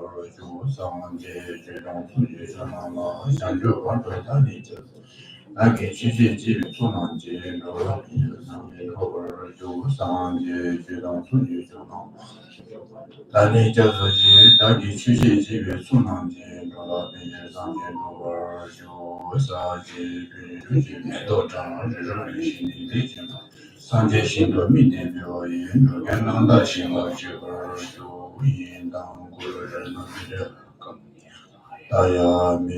波就上界觉中自觉什么相就往对他理解。来给去界基于做能界着上界后边就上界觉中自觉什么。但你这自己到底去界基于做能界着了并且上界后边就上界对自己都正是旅行的理解。上界行的明天表演，这个能大行了这个就应当过人的比较更大呀咪。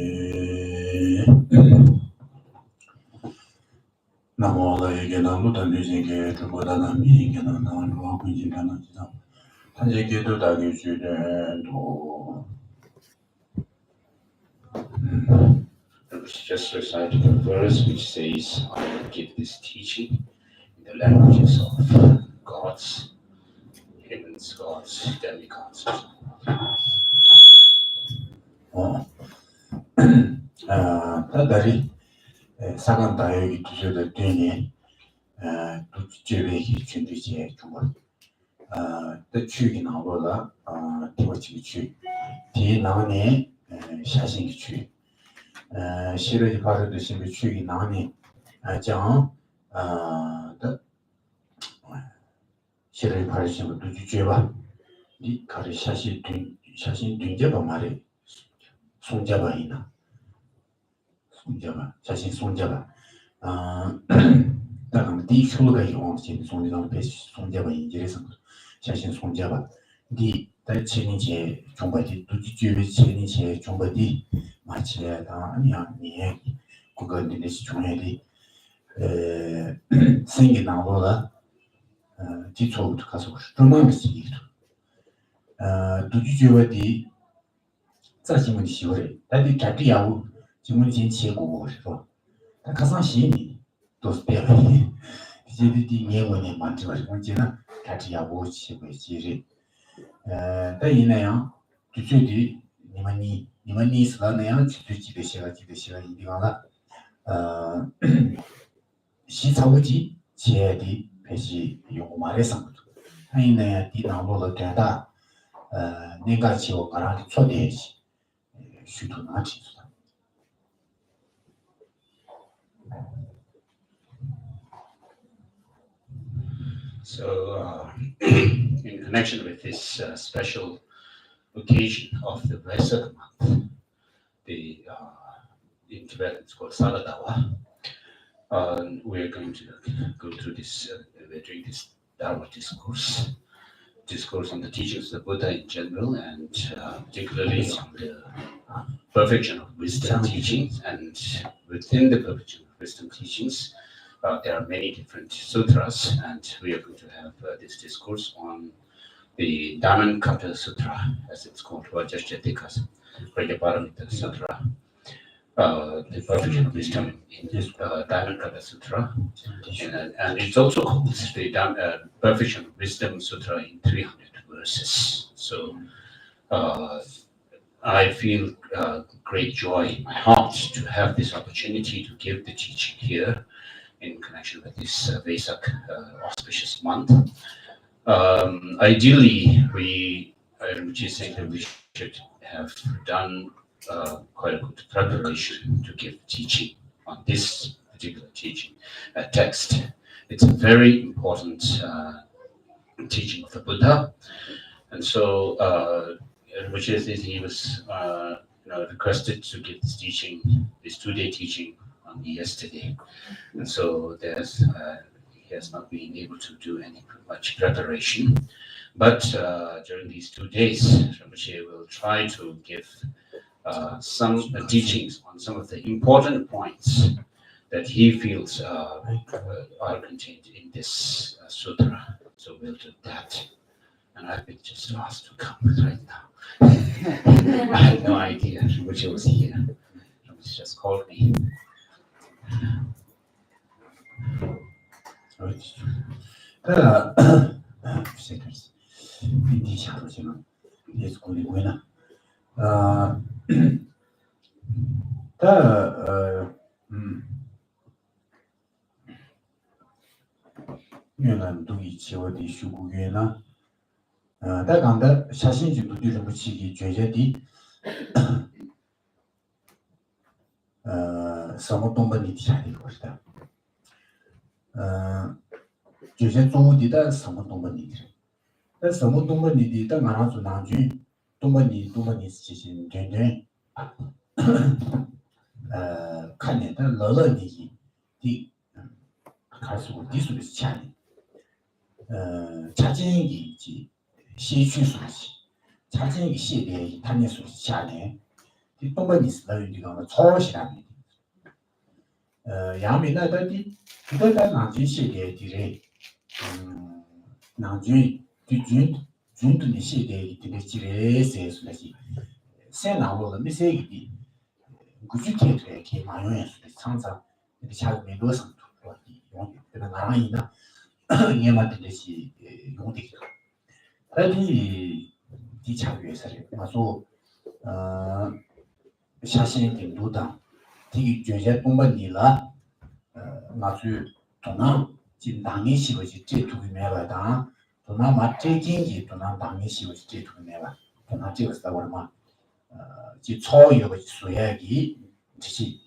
那么呢，一个呢，路途旅行给中国的人民，一个呢，如果关心他呢，知道，他这个都大概去的多。Just reciting a verse which says, I will give this teaching in the languages of gods, humans, gods, demigods. 他这里，사관 다역이 두셔도 되니, 또 제외기 준비제 중국, 또 추기 나오라, 디워치 추, 뒤 나오네, 샤신기 추, 시르지 바르도 신비 추기 나오네, 장, 또 시르지 바르 신비 두주 죄바, 이 가리 샤신 둔제바 말이 송자바이나. 송자바, 자신 송자바. 다음 디출가 용신 송자바 배시 송자바 인지레서 자신 송자바. 디 달치니제 종바디 두지주의 체니제 종바디 마치야다 아니야 니 그거는 중요해. 생기 나오라. 뒤쪽부터 가서 중앙에 있어. 두지주의디 자신은 시월에 다들 자기야고 지금 이제 제고 그래서 다 가상 시니 또 스페어이 이제들이 예원에 만들어 문제는 자기야고 지고 지리 다이네요 주주디 니만이 스라네요 주주집에 시가 이디가라 시사우지 제디 배시 요구 말해서 다이네 디나로로 되다 내가 지고 가라기 초대시 So, in connection with this special occasion of the Vesak month, in Tibet it's called Saladawa, we're going to go through this, we're doing this Dharma discourse on the teachings of the Buddha in general, and particularly on the perfection of wisdom teachings. And within the perfection of wisdom teachings, there are many different sutras, and we are going to have this discourse on the Dhammapada Sutra, as it's called, Vajrajatika Prajnaparamita Sutra, the perfection of wisdom in Dhammapada Sutra, and it's also called the perfection of wisdom sutra in 300 verses. So I feel great joy in my heart to have this opportunity to give the teaching here in connection with this Vesak auspicious month. Ideally, which is saying that we should have done quite a good preparation to give teaching on this particular teaching text. It's a very important teaching of the Buddha, and so which is he was requested to give this teaching, this 2-day teaching on yesterday, and so he has not been able to do much preparation, but during these 2 days, Rinpoche will try to give some teachings on some of the important points that he feels are contained in this sutra. So we'll do that. And I've been just asked to come right now. I had no idea Rinpoche was here. Rinpoche just called me. 다간다 샤신지도 뒤름치기 죄제디 서모동번이 디자인이 것이다. 죄제 조디다 서모동번이 다 서모동번이 다 말아서 나중 동번이 지신 되네.看见的러러니 디 가수 디수스 차니 자진이 지 시취수시 자진이 시대의 탄예수시 차니 디 동번이스 너희가 초시라니 야미나다디 그거다 나중 시대의 디레 나중 뒤준 준도니 시대의 디레 지레세수시 세나로가 미세기 구주테트에 게 마요에서 상사 이렇게 작은 거선 그런 나라이나 예마들듯이 용되기도 아니 디차교에서를 마소 샤신 등도다 되게 죄제 공부니라 마주 도나 진당이 시버지 제투기 매바다 도나 마트킹기 도나 당이 시버지 제투기 매바 도나 찍었다고 그러면 지 초여의 수야기 지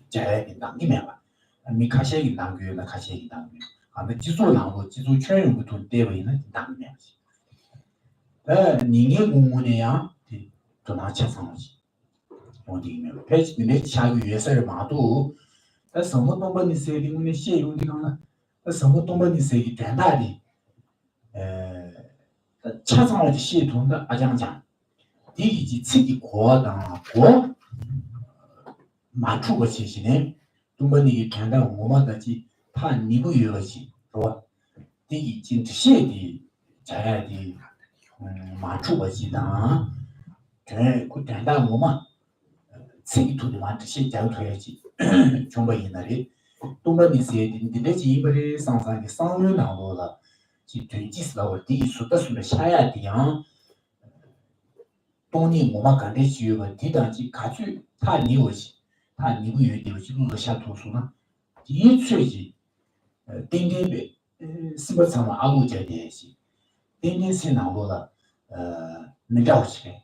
자야기 남기면봐 미카시기 남기나 카시기 남기 아마 지수 나고 지수 최용부터 대வை는 남기면지 니게 공문이야 도나 차상지 어디면 페이지에 자기 위해서를 봐도 나 성모동번이 세리문에 시용이 강나 나 성모동번이 세기 된다리 차상지 시통的아장장 이게 지기 고하다 고 맞추고 지시네 동번이 된다 뭐마다지 판 니부여지 또 이게 진짜 시디 자야디 맞추고 지다 그 된다 뭐마 생기 돈이 많듯이 자유해야지 정말 이날이 동번이 세디인데지 이번에 상상이 상을 나오라 지 되지스라고 디수다스를 샤야 돼요 동니 뭐만 간데 지유가 디단지 가주 다 니오지 다 니부 유디오지 그거 샤토수나 디츠지 땡땡베 스버상마 아무제데지 땡땡세 나오라 내가오지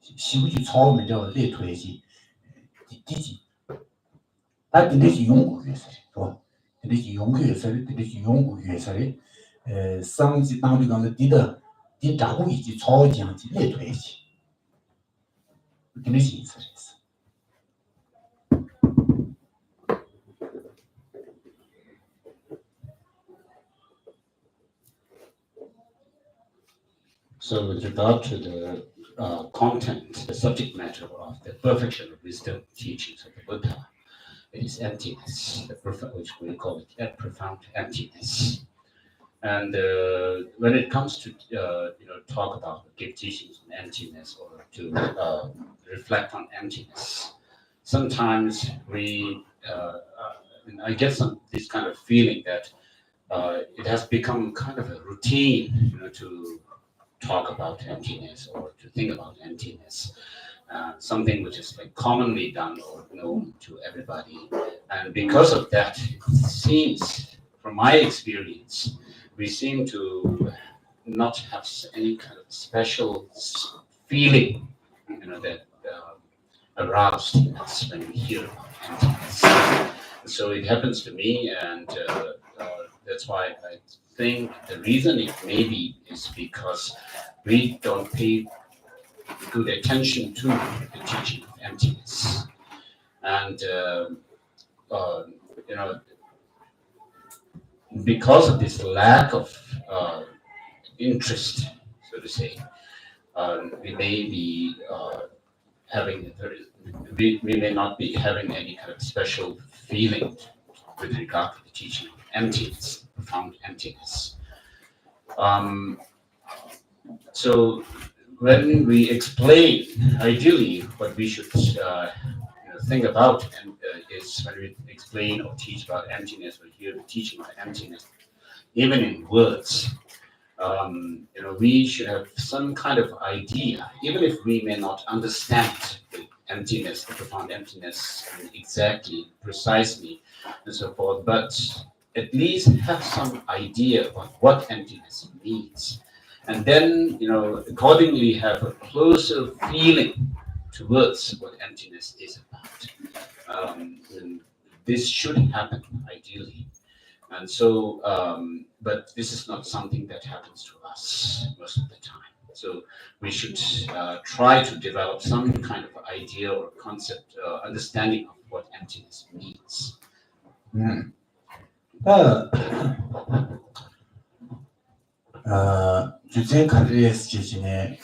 시부지 처음에 저 레토에지 디지 다 디지 연구 위해서 또 디지 연구 위해서 디지 연구 위해서 상지 당리 강의 디더 디 자고 이지 초장지 레토에지 So with regard to the content, the subject matter of the perfection of wisdom teachings of the Buddha, it is emptiness, which we call it profound emptiness. And when it comes to talk about give teachings on emptiness or to reflect on emptiness, sometimes we I get this kind of feeling that it has become kind of a routine, to talk about emptiness or to think about emptiness, something which is like commonly done or known to everybody. And because of that, it seems, from my experience, we seem to not have any kind of special feeling, that aroused in us when we hear about emptiness. So it happens to me, and that's why I think the reason it maybe is because we don't pay good attention to the teaching of emptiness, and because of this lack of interest, so to say, we may be we may not be having any kind of special feeling with regard to the teaching of emptiness, profound emptiness. So when we explain, ideally, what we should think about is when we explain or teach about emptiness, or hear the teaching of emptiness, even in words, we should have some kind of idea, even if we may not understand the emptiness, the profound emptiness exactly, precisely, and so forth, but at least have some idea about what emptiness means. and then accordingly have a closer feeling towards what emptiness is about. And this should happen ideally, and so but this is not something that happens to us most of the time. So we should try to develop some kind of idea or concept, understanding of what emptiness means. 주제 카드레스 지진의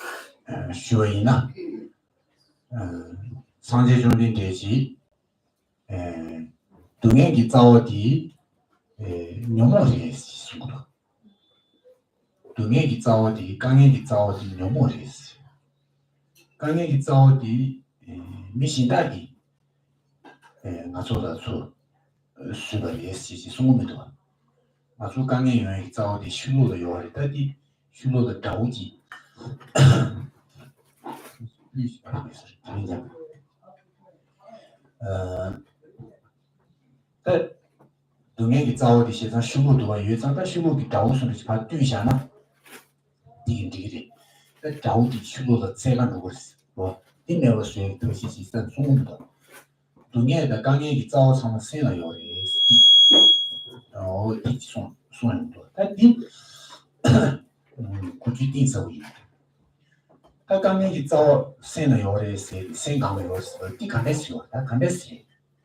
쇼이나 상제종린 대지 동행기 자어디 묘모리에스 있습니다. 동행기 자어디 강행기 자어디 묘모리에스 강행기 자어디 미신다기 나조다조 수바리에스 지지 송음에도 아주 강행 영역이 자어디 슐로의 요리 따디 슐로의 다우지 동행이 자어디 세상 슐로도와 유장다 슐로의 다우스를 봐 뒤샤나 디긴디기 다우디 슐로의 세간도 그랬어 뭐 인내로 수행 특시시 산 송음도 동행의 강행이 자어상 세나 요리一送很多，但你估计定手艺，他刚才去找生了药的是生港的药是，你看得少，他看得少，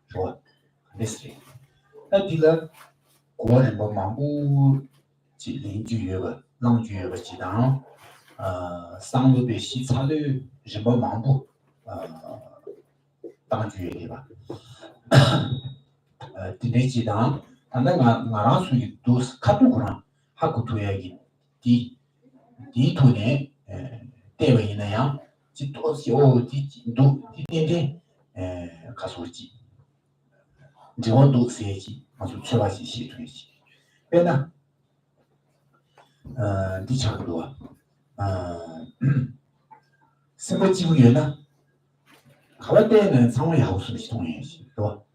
是吧？看得少。那第二，国人不忙不，去邻居有个，邻居有个鸡蛋，上路的西茶的人不忙不，当局对吧？第二鸡蛋。단다 나랑 수기 또 카톡구나 하고 도야기 디 디토네 대외이나야 지도시오 디도 디딘데 가소지 저도 세지 아주 최바시 시트이지 배나 디차고도 스포지구에나 가볼 때는 상황이 하우스를 시동해야지 또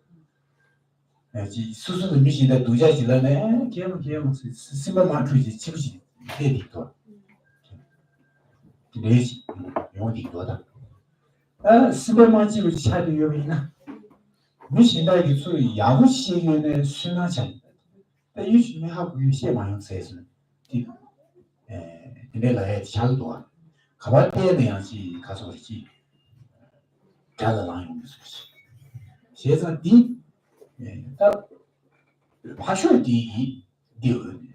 수수는 미신의 두자지라네 기억 심벌만 주지 치부지 대리도 내지 용어디 도다 심벌만 지고 차도 여기나 미신의 기술 야구 시기에 순화장 유심히 하고 유시만 세서 내가 차도 가발 때는 양지 가서 그렇지 자라랑 용수 세상 디 화쇼 디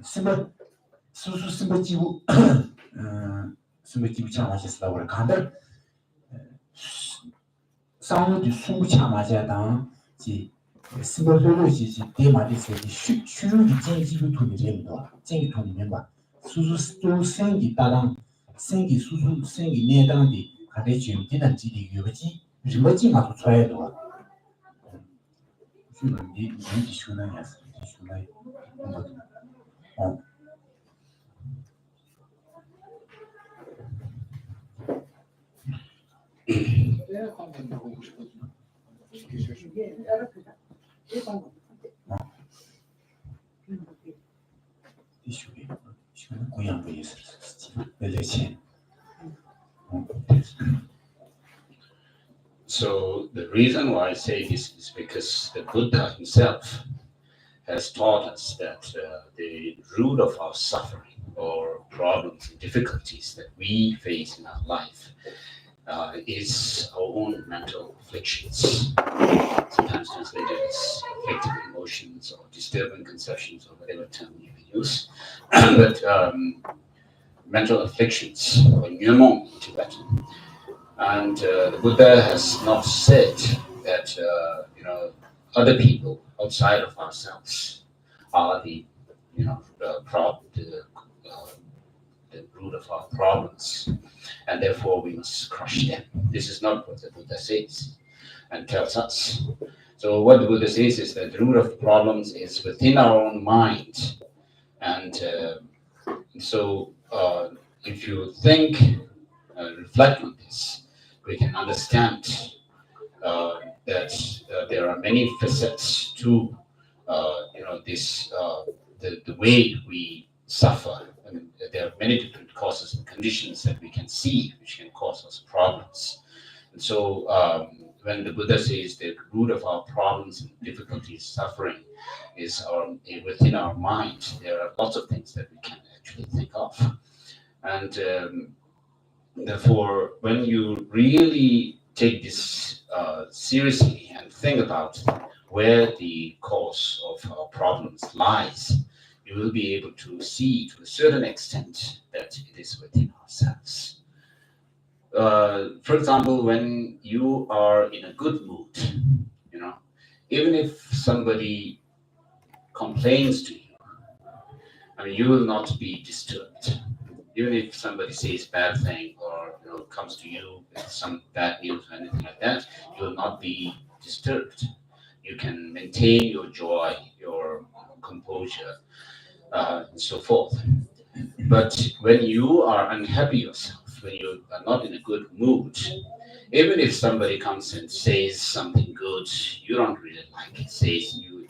스머 수수 스머지부 스머지부 참아셨다고 그래 간다 상호도 수부 참아자다 지 스머로지 대마디서 슈슈기 진지로 돌리려고 진기 돌리면 봐 수수 또 생기 따랑 생기 수수 생기 내당디 가대 지금 되는 지리 요지 뭐지 맞고 쳐야 돼你说那也是，你说那，供养不也是为了钱。So the reason why I say this is because the Buddha himself has taught us that the root of our suffering or problems and difficulties that we face in our life is our own mental afflictions, sometimes translated as afflictive emotions or disturbing conceptions or whatever term you use. But mental afflictions, or nyumon in Tibetan. And the Buddha has not said that other people outside of ourselves are the root of our problems, and therefore we must crush them. This is not what the Buddha says and tells us. So what the Buddha says is that the root of the problems is within our own mind, and so if you think and reflect on this, we can understand that there are many facets to this the way we suffer there are many different causes and conditions that we can see which can cause us problems. And so when the Buddha says the root of our problems and difficulties, suffering, is within our mind, there are lots of things that we can actually think of. And therefore, when you really take this seriously and think about where the cause of our problems lies, you will be able to see to a certain extent that it is within ourselves. For example, when you are in a good mood, even if somebody complains to you, you will not be disturbed. Even if somebody says bad thing or comes to you with some bad news or anything like that, you will not be disturbed. You can maintain your joy, your composure, and so forth. But when you are unhappy yourself, when you are not in a good mood, even if somebody comes and says something good you don't really like,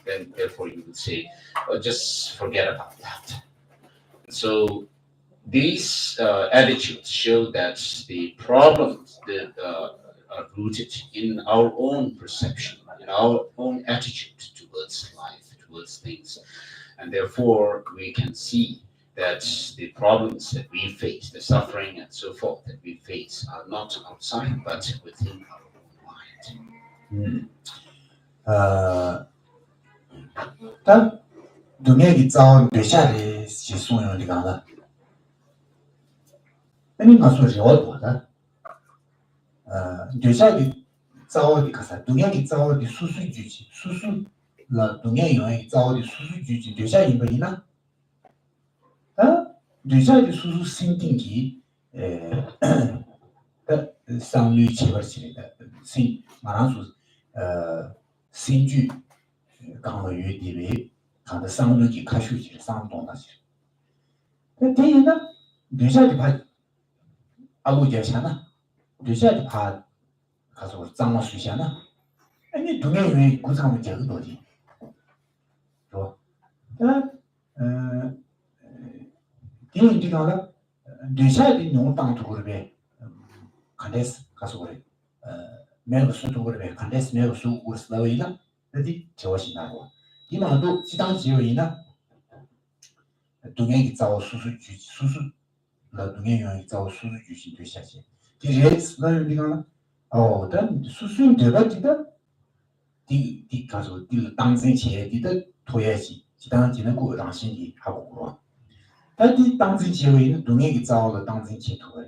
then therefore you would say, oh, just forget about that. So these attitudes show that the problems that are rooted in our own perception, in our own attitude towards life, towards things. And therefore, we can see that the problems that we face, the suffering and so forth that we face, are not outside, but within our own mind. 동행이 자원 되샤리 시송용 리가나 아니 가서 저어도다 되샤리 자원이 가서 동행이 자원이 수수주지 수수라 동행이 자원이 수수주지 되샤리 뭐이나 되샤리 수수 생긴기 상류 제벌시리다 신 말한수 신주 강의 디베 강의 상류기 가슈지 상동다시 대인은 되샤리 봐 아고제샤나 되샤리 봐 가서 장마 수샤나 아니 동행이 구상을 제거도지 저 디인디가라 되샤리 농땅도 그러베 간데스 가서 그래 매우 수도 그래 간데스 매우 수 우스라위나 어디 저것이나고 이만도 지당 지역이나 동행이 자오 수수주지 수수라 동행이 자오 수수주지 되샤지 디레스 나리가 단 수수인 되바지다 디 가서 디 당신체 디的토야지 지당지는 고 당신이 하고 그러但디 당신 지역에는 동행이 자오를 당신체 토야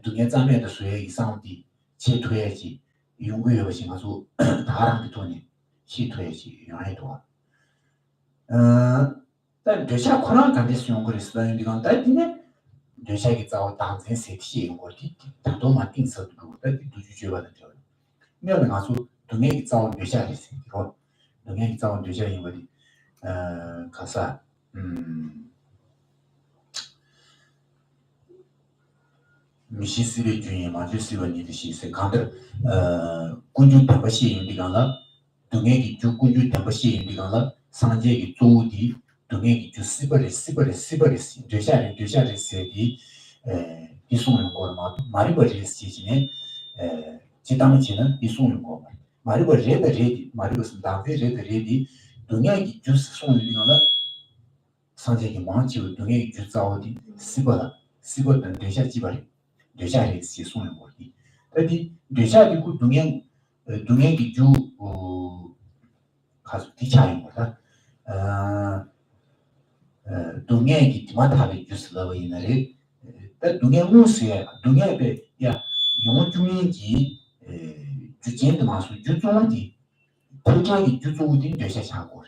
동행 자면의 수에 이상디 제토야지 용구의 신가수 다랑이 돈이 시토야지 용해도但되샤 코란 간데스 용거리스다 이건 다디네 되샤기 자오 당신 세티 용거리 단도만 띵서도 다디 두주주받는 저 내가 가서 동행이 자오 되샤리스 이거 동행이 자오 되샤 용거리 가서 미시스의 주인 마주스원이 시세 간들 군주 템버시 인디가라 동행이 주 군주 템버시 인디가라 상제기 조디 동행이 주 시버리스 되샤리스디 이송을 거마 마리버리스 지진에 지당치는 이송을 거 마리버레디 마리버스 다베레디 동행이 주 송을 인디가라 상제기 망치 동행이 주 자오디 시버던 되샤지버리 되샤리 시송을 거기 어디 되샤리 그 동행이 주 가서 디차인 거다 동행이 디마타리 주스라고 이날에 동행 무스에 동행에 야 영어 중인지 주진도 마수 주종디 대장이 주종디 되샤샤고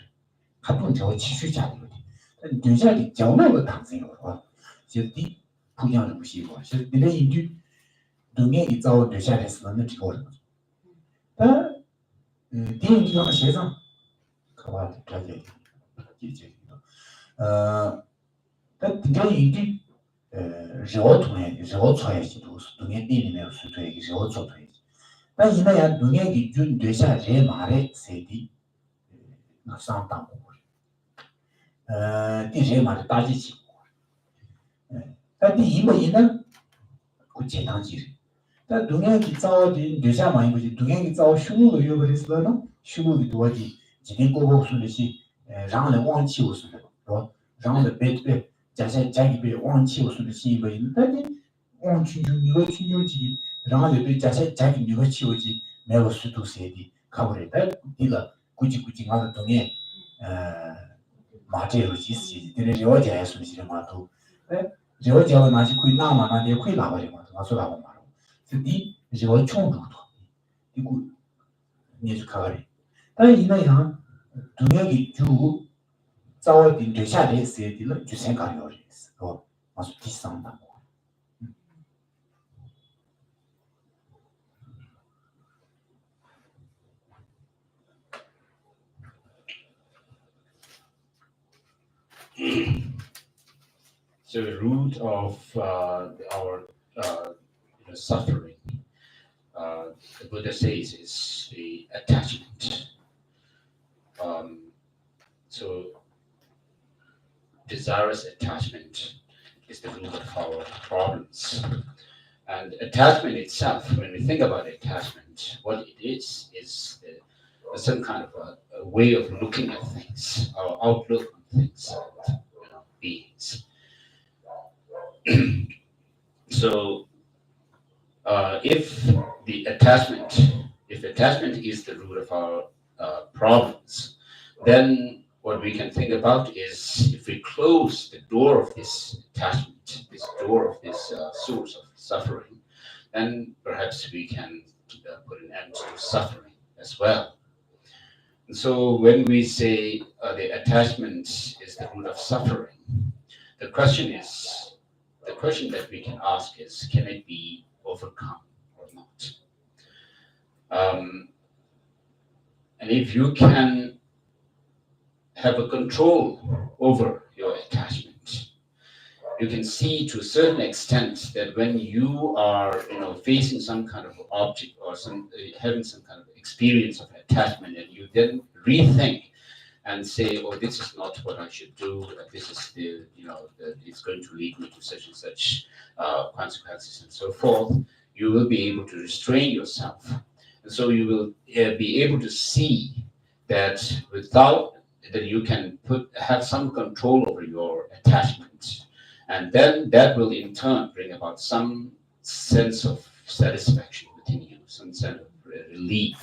같은 저 치수자거든 되샤리 정말로 당생으로 저디 부양을 무시고 근데 인류 동행이 자오 되샤리스는 지고는 디인기가 세상 가봐 가게 이제 디인기 저토야지도 동행 디니메 수토야기 저토야지 但이나야 동행이 준 되샤제 말에 세디 나 상당고 디제 말에 따지지 但第一么一呢，그 재탕지리. 다 동양이 싸워지 뇌자 많이 보지 동양이 싸워 슈무도 요버리스잖아. 슈무도 도와지 지금 고고 순듯이 장래 왕치 우스는 또 장래 배배 자세 자기 배 왕치 우스는 시버 있는데 왕치 이거 치료지 장래 배 자세 자기 이거 치료지 내가 수도 세디 가버렸다. 이거 굳이 가서 동에 마제로 지시 되는 요자에 순시를 마도 요자가 나지 거의 나만 내 거의 나버려 마 나서라고 말. 이 저거 총도 이거 니즈 가리.但이나 양 동역이 주 자원이 되샤데 세디는 주 생각이 어리스. 아주 비싼다. So the root of our suffering, the Buddha says, is the attachment. So desirous attachment is the root of our problems. And attachment itself, when we think about attachment, what it is some kind of a way of looking at things, our outlook on things, beings. So if attachment is the root of our problems, then what we can think about is if we close the door of this attachment, this door of this source of suffering, then perhaps we can put an end to suffering as well. And so when we say the attachment is the root of suffering, the question that we can ask is, can it be overcome or not? And if you can have a control over your attachment, you can see to a certain extent that when you are, facing some kind of object or having some kind of experience of attachment, and you then rethink and say, oh, this is not what I should do, this is it's going to lead me to such and such consequences and so forth, you will be able to restrain yourself. And so you will be able to see that that you can have some control over your attachment. And then that will in turn bring about some sense of satisfaction within you, some sense of relief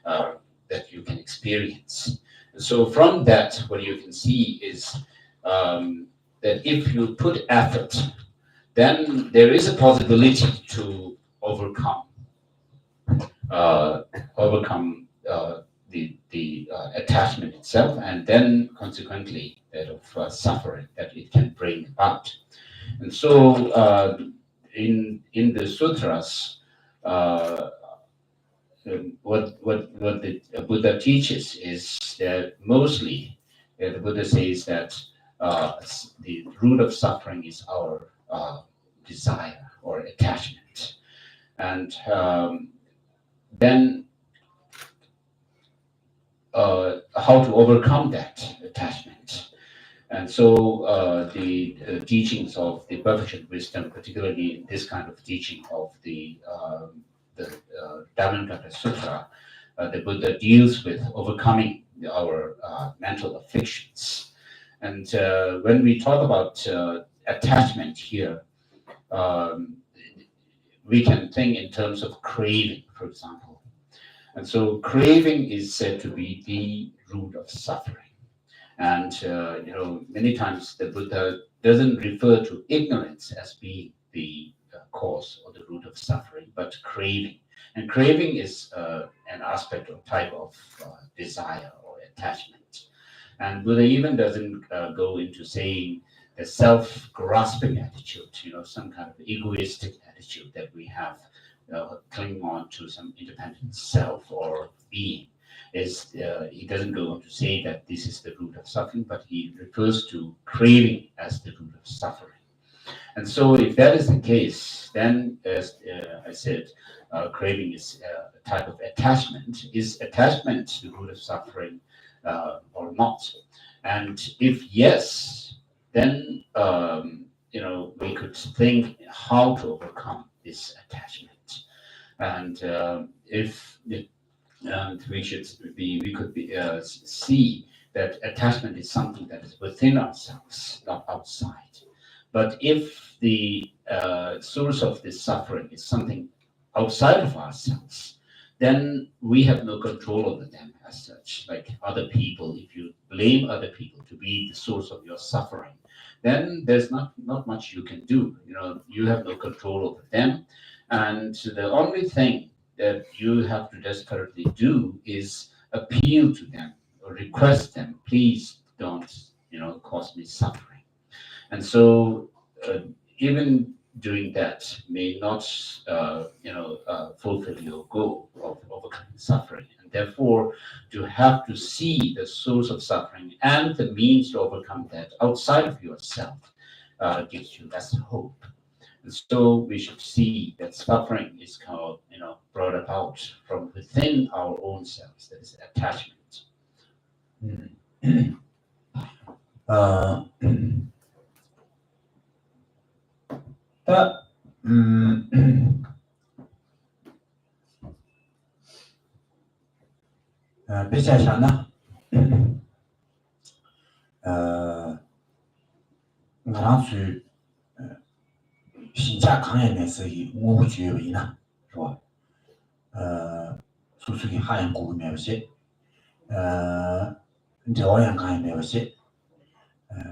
that you can experience. And so from that, what you can see is that if you put effort, then there is a possibility to overcome the attachment itself, and then consequently that of suffering that it can bring about. And so in the sutras, what the Buddha teaches is that mostly the Buddha says that the root of suffering is our desire or attachment, and then how to overcome that attachment. And so the teachings of the perfect wisdom, particularly this kind of teaching of the Dhammapada Sutra, the Buddha deals with overcoming our mental afflictions. And when we talk about attachment here, we can think in terms of craving, for example. And so craving is said to be the root of suffering. And many times the Buddha doesn't refer to ignorance as being the cause or the root of suffering, but craving. And craving is an aspect or type of desire or attachment. And Buddha even doesn't go into saying a self-grasping attitude, some kind of egoistic attitude that we have, clinging on to some independent self or being. He doesn't go on to say that this is the root of suffering, but he refers to craving as the root of suffering. And so if that is the case, then as I said, craving is a type of attachment. Is attachment the root of suffering or not? And if yes, then we could think how to overcome this attachment, and we could see that attachment is something that is within ourselves, not outside. But if the source of this suffering is something outside of ourselves, then we have no control over them as such. Like other people, if you blame other people to be the source of your suffering, then there's not much you can do. You have no control over them, and the only thing that you have to desperately do is appeal to them or request them, please don't, cause me suffering. And so, even doing that may not, fulfill your goal of overcoming suffering. And therefore, to have to see the source of suffering and the means to overcome that outside of yourself gives you less hope. And so we should see that suffering is called, brought about from within our own selves. That is attachment. 비자샤나 나랑수 신자 강연에서 이 오부주의나 좋아 수수기 하얀 고구매시 이제 어양 강연매시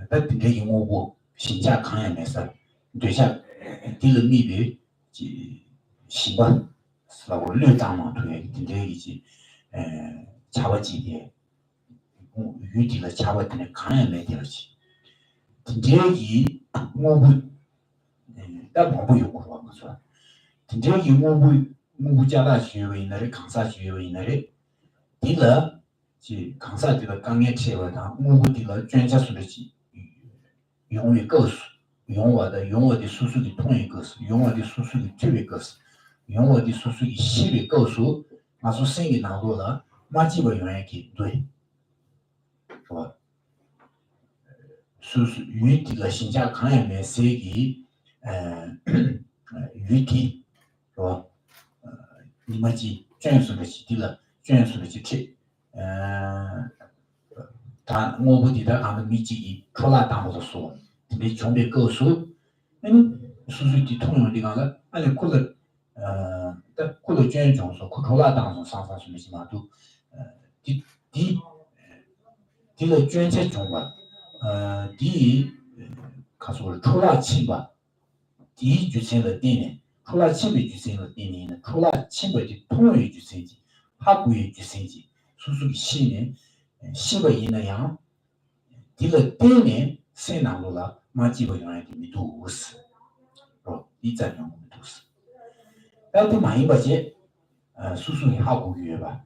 但这个오부 신자 강연에서对象 딜을 미비 시반 라고 류장만推이제 차와지게 유디가 차와드는 강연에 되었지 진짜이 오부 다 뭐고 요구로 한 거죠. 진짜이 오부 자다 주요인을 강사 주요인을 딜러 지 강사들의 강의 체험다 오부들의 전체 수르지 용의 것수 용어의 수수기 통의 것수 용어의 수수기 ty의 것수 용어의 수수기 시의 것수 아주 생기 나도라 마지막 용액이 돼. 좋아. 수수 유티가 신자 강연의 세기 유티 좋아. 이마지 전수의 시딜라 전수의 치 다 오부디다 가는 미지기 초라 담아서 소 근데 정배 거수 수수기 통용이 가라 아니 콜을 콜을 전정서 초라 담아서 상상수미지마도 딜의 전체 정과 디 가서 초라 침바 디 주생의 띠네 초라 침비 주생의 띠네 초라 침비 통용이 주생지 하구의 주생지 수수기 시네 시의 인양 딜의 띠네 세나로라 마지의 영향이 미도스 이자령 미도스 나도 많이 봐지 수수기 하고 유해봐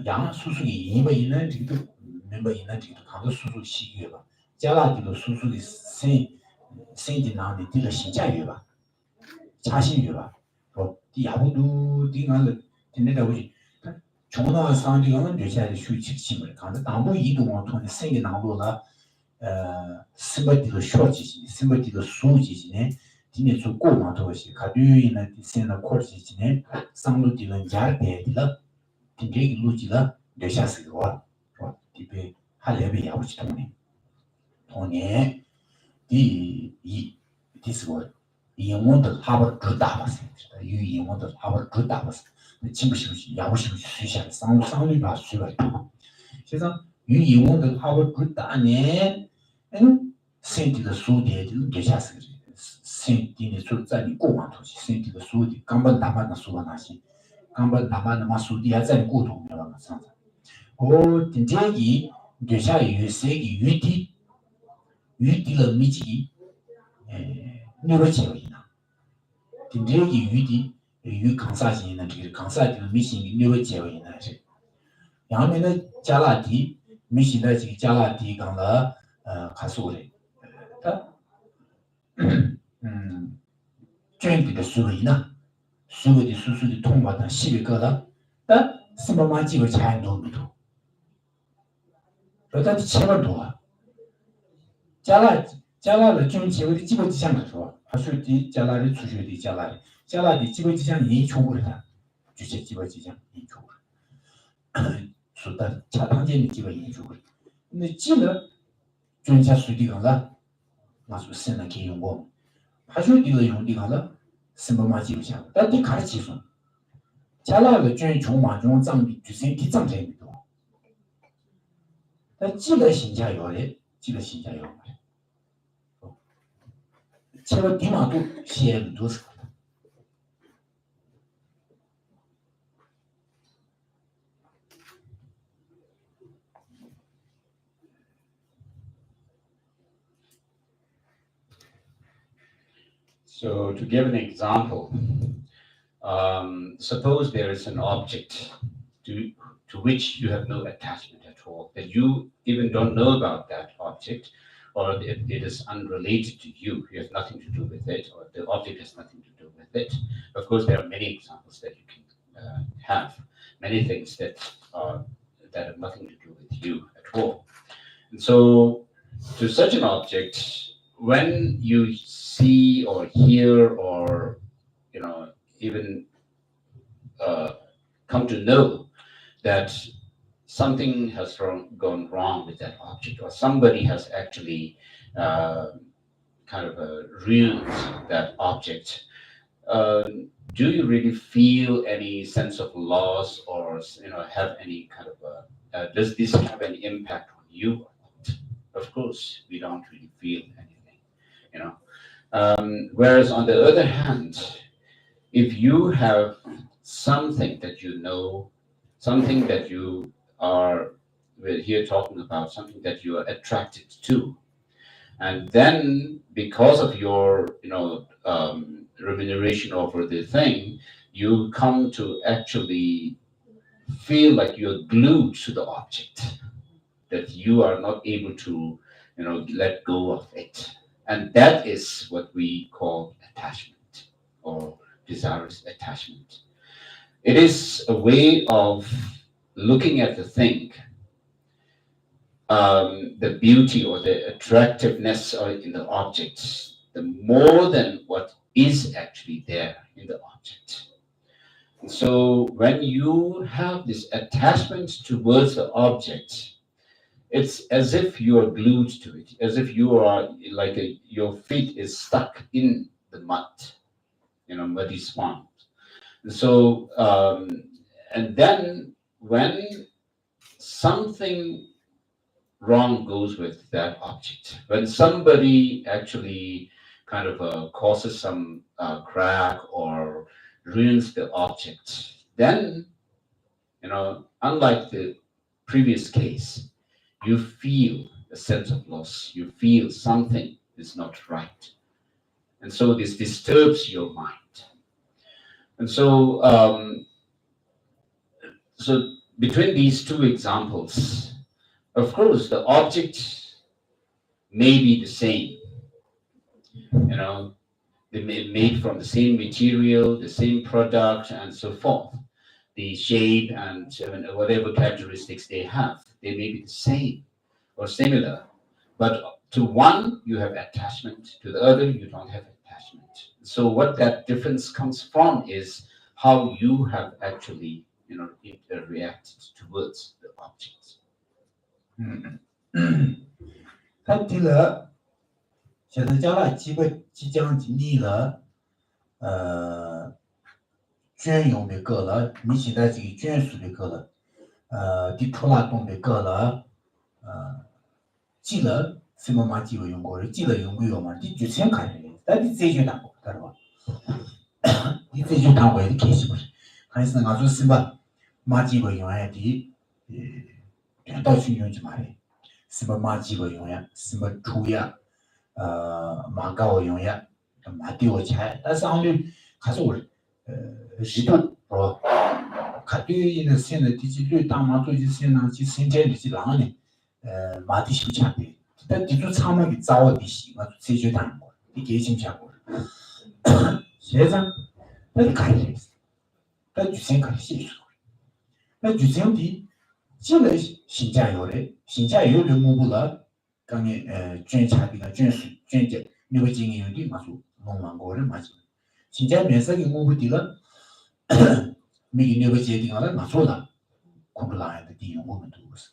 양 수수기 이버 있는 지도 멤버 있는 지도 강도 수수 시유해봐 자라기도 수수기 생기 나는데 딜의 신자 유해봐 자신 유해봐 야구도 딩을 된다 보지 종나 상디가는 되셔야 수치심을 강도 당부 이동을 통해 생기 나로라 스마디의 쇼지지 스마디의 수지지네 디네 주고만 도시 가두이는 디세나 코르지지네 상루디는 자르베디라 딘데기 루지라 되셔스고 디베 할레베 야우치 통네 디스고 이용원도 하버 주다바스 유이용원도 하버 주다바스 진부시부시 야부시부시 수시한 상루바 수가 그래서 유이용원도 하버 주다네 센티의 수디에 되셔스 센티의 수자리 고만토시 센티의 수디 간번 나만나 수바나시 간번 나만나 마수디야 자 고통이라고 상상 오 진짜기 되셔 유세기 유디의 미지 뉴로지오이나 진짜기 유 강사진은 그 강사들의 미신이 뉴로지오이나 양면의 자라디 미신의 지 자라디 강라 가수래 전기의 수위나 수위의 수수의 통과된 12个的 스마마지의 차이도미도 그다음에 체벌도와 자라 加拉的军结合的基本迹象来说，还是的加拉的出血的加拉的基本迹象研究过的，这些基本迹象研究过，说的恰当间的基本研究过，那记了专家水的讲了，那说现在可以用过，还是的用的讲了，什么嘛基本项，但你看技术，加拉的军从马中藏的就是的藏人多，但记了新加油的，记了新加油的。切了地马度写很多次。So to give an example, suppose there is an object to which you have no attachment at all, that you even don't know about that object, or it is unrelated to you, you have nothing to do with it, or the object has nothing to do with it. Of course, there are many examples that you can have, many things that have nothing to do with you at all. And so to such an object, when you see or hear or even come to know that something has gone wrong with that object, or somebody has actually ruined that object, do you really feel any sense of loss, or have any kind of does this have any impact on you? Of course, we don't really feel anything, whereas on the other hand, if you have something that you know, something that you are, we're here talking about something that you are attracted to, and then because of your remuneration over the thing, you come to actually feel like you're glued to the object, that you are not able to let go of it, and that is what we call attachment, or desirous attachment. It is a way of looking at the thing, the beauty or the attractiveness in the object, the more than what is actually there in the object. And so when you have this attachment towards the object, it's as if you are glued to it, as if you are like your feet is stuck in the mud, muddy swamp. So, and then when something wrong goes with that object, when somebody actually kind of causes some crack or ruins the object, then, unlike the previous case, you feel a sense of loss, you feel something is not right. And so this disturbs your mind. And so, so between these two examples, of course, the object may be the same. They may be made from the same material, the same product, and so forth. The shape and whatever characteristics they have, they may be the same or similar. But to one, you have attachment. To the other, you don't have attachment. So what that difference comes from is how you have actually, reacted towards the objects. 他提了，现在讲了几个即将经历了，捐用的个了，你现在这个捐书的个了，的出拉动的个了，记了什么嘛记了用过的，记了用过嘛，你就先看的，但你这就当过，知道吧？你这就当过的开始不是？还是俺说什么嘛记了用呀的，到处用去嘛的。什么马基个用呀，什么猪呀，马高个用呀，马丢个菜，但是俺们还是我日本是吧？看对那现在的几对大马对就是现在去生产的几浪呢，马的修强的，但这种厂嘛给早的习嘛，这就当过，你给进讲过，现在那就看的，那就先看技术，那就这样的。进来新加油的目标了， 강에 전차비가 전제 네가 진행이 마수 농망고를 맞지 진짜 면석이 무부디가 미기 네가 제딩하라 마소다 공부라야 돼 용어는 두고서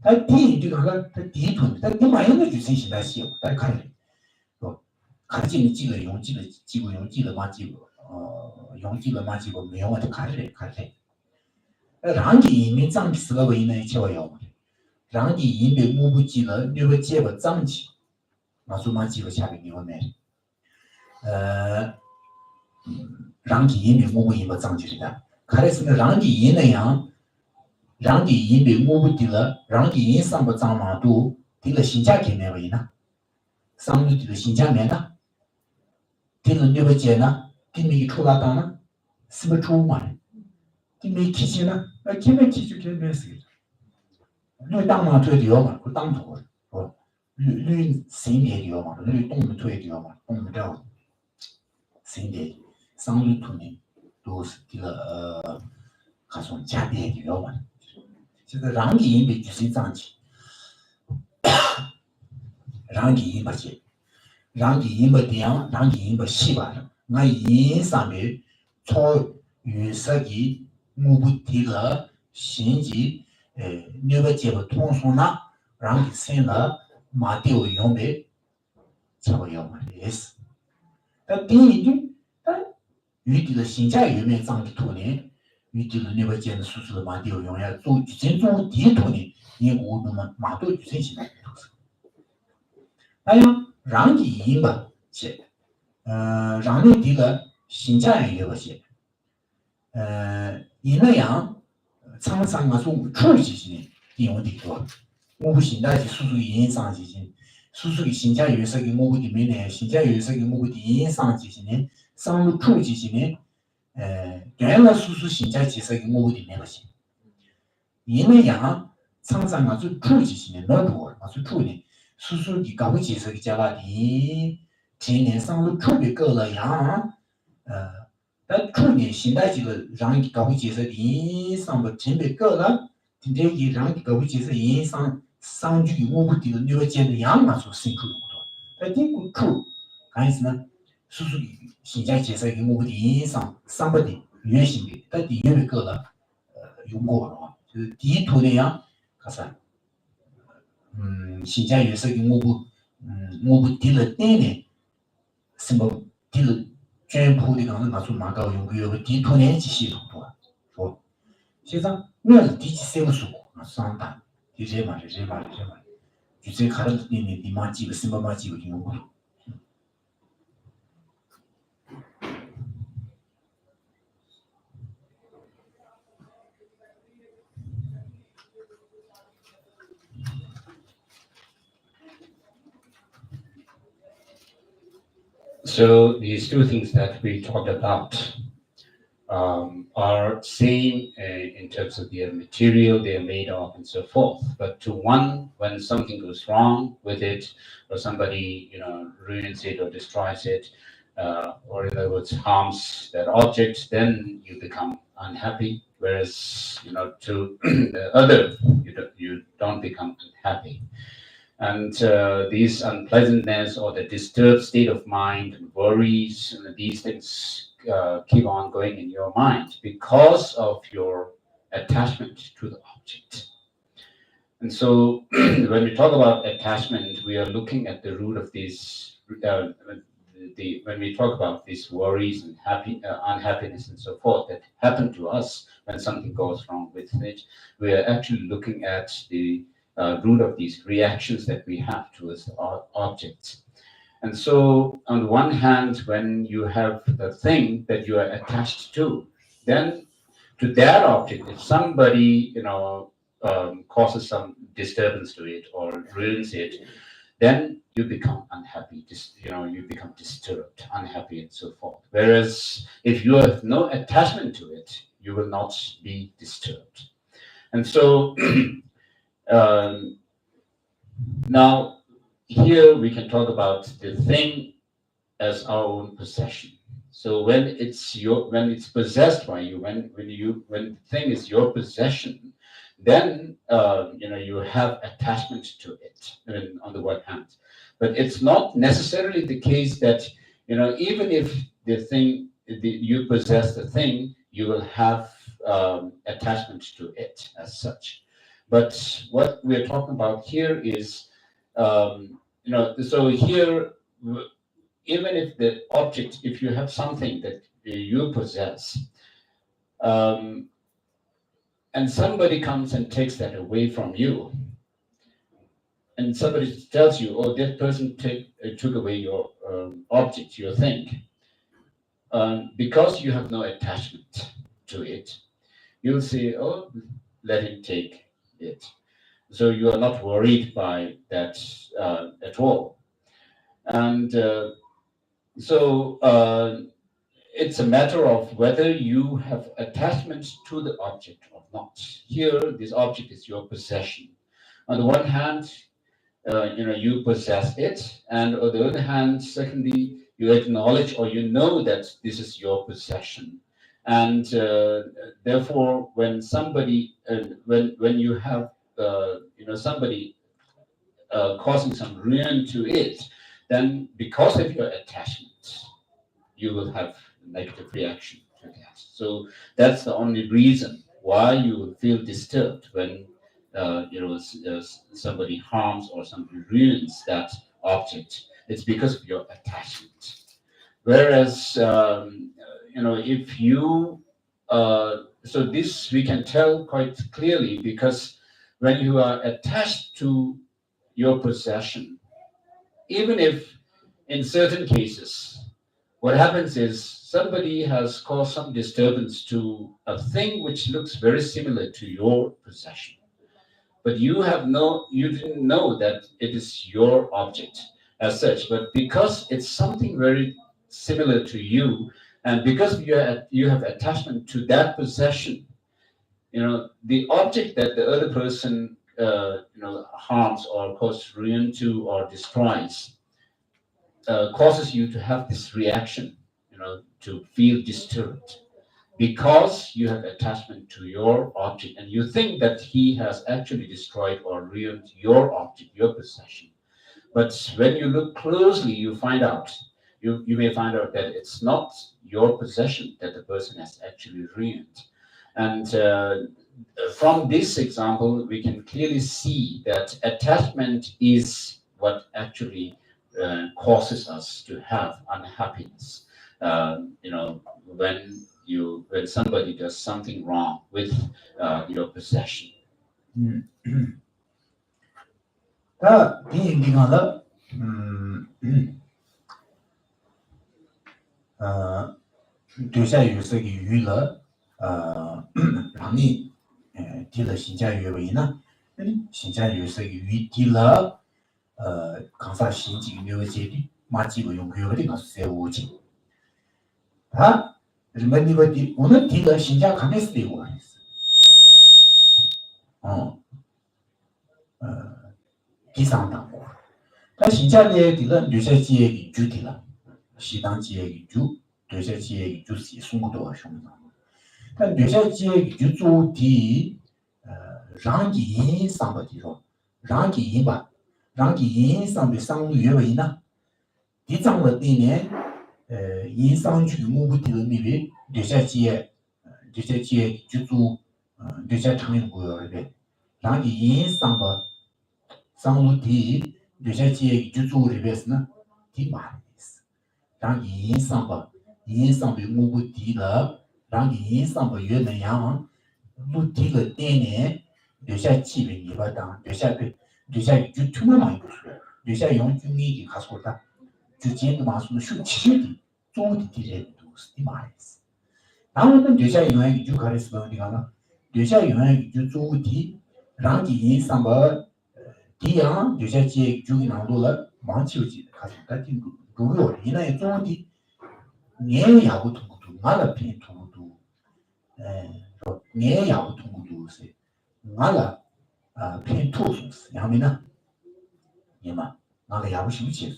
다 뒤가 다 뒤톤 다 마이너 주신 다시요 다 가래 가지는 지가 용지가 지고 용지가 맞지고 용지가 맞지고 매형한테 가래 랑기 이미 장기 쓰고 있는 채워요 랑기 이미 무부지了네가 제가 장기 마수만 지고下面你们没랑기 이미 무부 이마 장기다 가래스는 랑기 이내양 랑기 이미 무부디了랑기 인상부 장마도 되게 신자 개념이나 상주도 신자 면다 되게 네가 제나 되게 출라다나 스물 출만 되게 기지나 기면 기주 개념스 너 땅만推掉嘛그 땅도 류 생대掉嘛류动推掉嘛动掉생대 상주 투니都是这个가서 자대掉嘛这个랑기 인비 주신 장치 랑기 인바지 랑기 인바디양 랑기 인바 시바 나 인상에 초윤석이 무부티了신지 네가 제가 통소나 랑기 생나 마디오 용배 잡아요 말이스 다 뒤이 다 위디의 신자 유명 장기 토네 위디의 네가 제는 수수의 마디오 용야 조 진조 뒤토네 이 오는 마도 주신시다 아야 랑기 인바 제 랑의 디가 신자 이거지 이나양 상상마수 출지시니 이용디도 무부신다지 수수의 인상지신 수수의 신자 요석의 무부디 메네 신자 요석의 무부디 인상지시니 상루 출지시니原来수수 신자 지석의 무부디 메거시 이나양 상상마수 출지시니 너도 마수 출니 수수의 가부 지석의 자라디今年상루 출비 거了양但去年现在这个让你搞不接受的上不真被搞了，今天也让你搞不接受的上句我不得那个见的样嘛说辛苦了多，但这个处还是呢，叔叔现在接受的我不得上不得原型的，但第一被搞了用过了，就是地图的样，可是现在也是给我不得了点呢，什么得了。全部的刚才拿出马高用有个地图联系系统多，说，现在我是第几三个数啊上单，就这嘛，就这看到你妈几个什么嘛几个用过。So these two things that we talked about are same in terms of their material they are made of and so forth. But to one, when something goes wrong with it, or somebody ruins it or destroys it, or in other words harms that object, then you become unhappy. Whereas to the other, you don't become unhappy. And these unpleasantness or the disturbed state of mind and worries, and these things keep on going in your mind because of your attachment to the object. And so when we talk about attachment, we are looking at the root of these, when we talk about these worries and unhappiness and so forth that happen to us when something goes wrong with it, we are actually looking at the root of these reactions that we have towards the objects. And so on the one hand, when you have the thing that you are attached to, then to that object, if somebody causes some disturbance to it or ruins it, then you become unhappy, you become disturbed, unhappy and so forth. Whereas if you have no attachment to it, you will not be disturbed. And so now here we can talk about the thing as our own possession. So when it's possessed by you, when the thing is your possession, then you have attachment to it, on the one hand. But it's not necessarily the case that even if you possess the thing, you will have attachment to it as such. But what we're talking about here is, so here, even if the object, if you have something that you possess, and somebody comes and takes that away from you, and somebody tells you, oh, that person took away your object, your thing, because you have no attachment to it, you'll say, oh, let him take it. So you are not worried by that at all. And it's a matter of whether you have attachment to the object or not. Here, this object is your possession. On the one hand, you possess it, and on the other hand, secondly, you acknowledge or you know that this is your possession, and therefore, when somebody, when you have, somebody causing some ruin to it, then because of your attachment, you will have a negative reaction to that. So that's the only reason why you will feel disturbed when somebody harms or somebody ruins that object. It's because of your attachment. Whereas if you so this we can tell quite clearly, because when you are attached to your possession, even if in certain cases what happens is somebody has caused some disturbance to a thing which looks very similar to your possession, but you didn't know that it is your object as such, but because it's something very similar to you, and because you have attachment to that possession, the object that the other person harms or causes ruin to or destroys causes you to have this reaction, to feel disturbed, because you have attachment to your object and you think that he has actually destroyed or ruined your object, your possession. But when you look closely, you may find out that it's not your possession that the person has actually ruined. And from this example, we can clearly see that attachment is what actually causes us to have unhappiness. When somebody does something wrong with your possession. 다 비행기가라 되샤 유석이 유了라니 뒤了신자 유웨이나 신자 유석이 유 뒤了강사 신지 유웨제디 마지고 용교리 가서 오지 다 리메니버디 오늘 뒤了신자 가메스 되고 기상당고 다 신자의 뒤了되샤지의 주뒤了시당지의 주 되샤지의 주시 송도 송도但对象节就做的让给上个地方，让给吧，让给上的上月为呢，第三个地年，因上去目的的那边对象节就做，对象常用过的呗，让给上个上路的对象节就做的呗是呢，第八的意思，让给上个因上的目的的。让你上个月那样，录这个电呢，留下基本一个当，留下就突然嘛一个说，留下用就你的还说的，就见的嘛说手气的，做的这些都是的嘛意思。然后呢，留下永远就开始问的个了，留下永远就做的，让你上个这样留下这就难多了，忙秋季还说的挺够有的，那做的，年也不通过多，俺那偏通。年也不通过都是，俺了偏土松是，然后呢，你嘛，俺了也不休息是，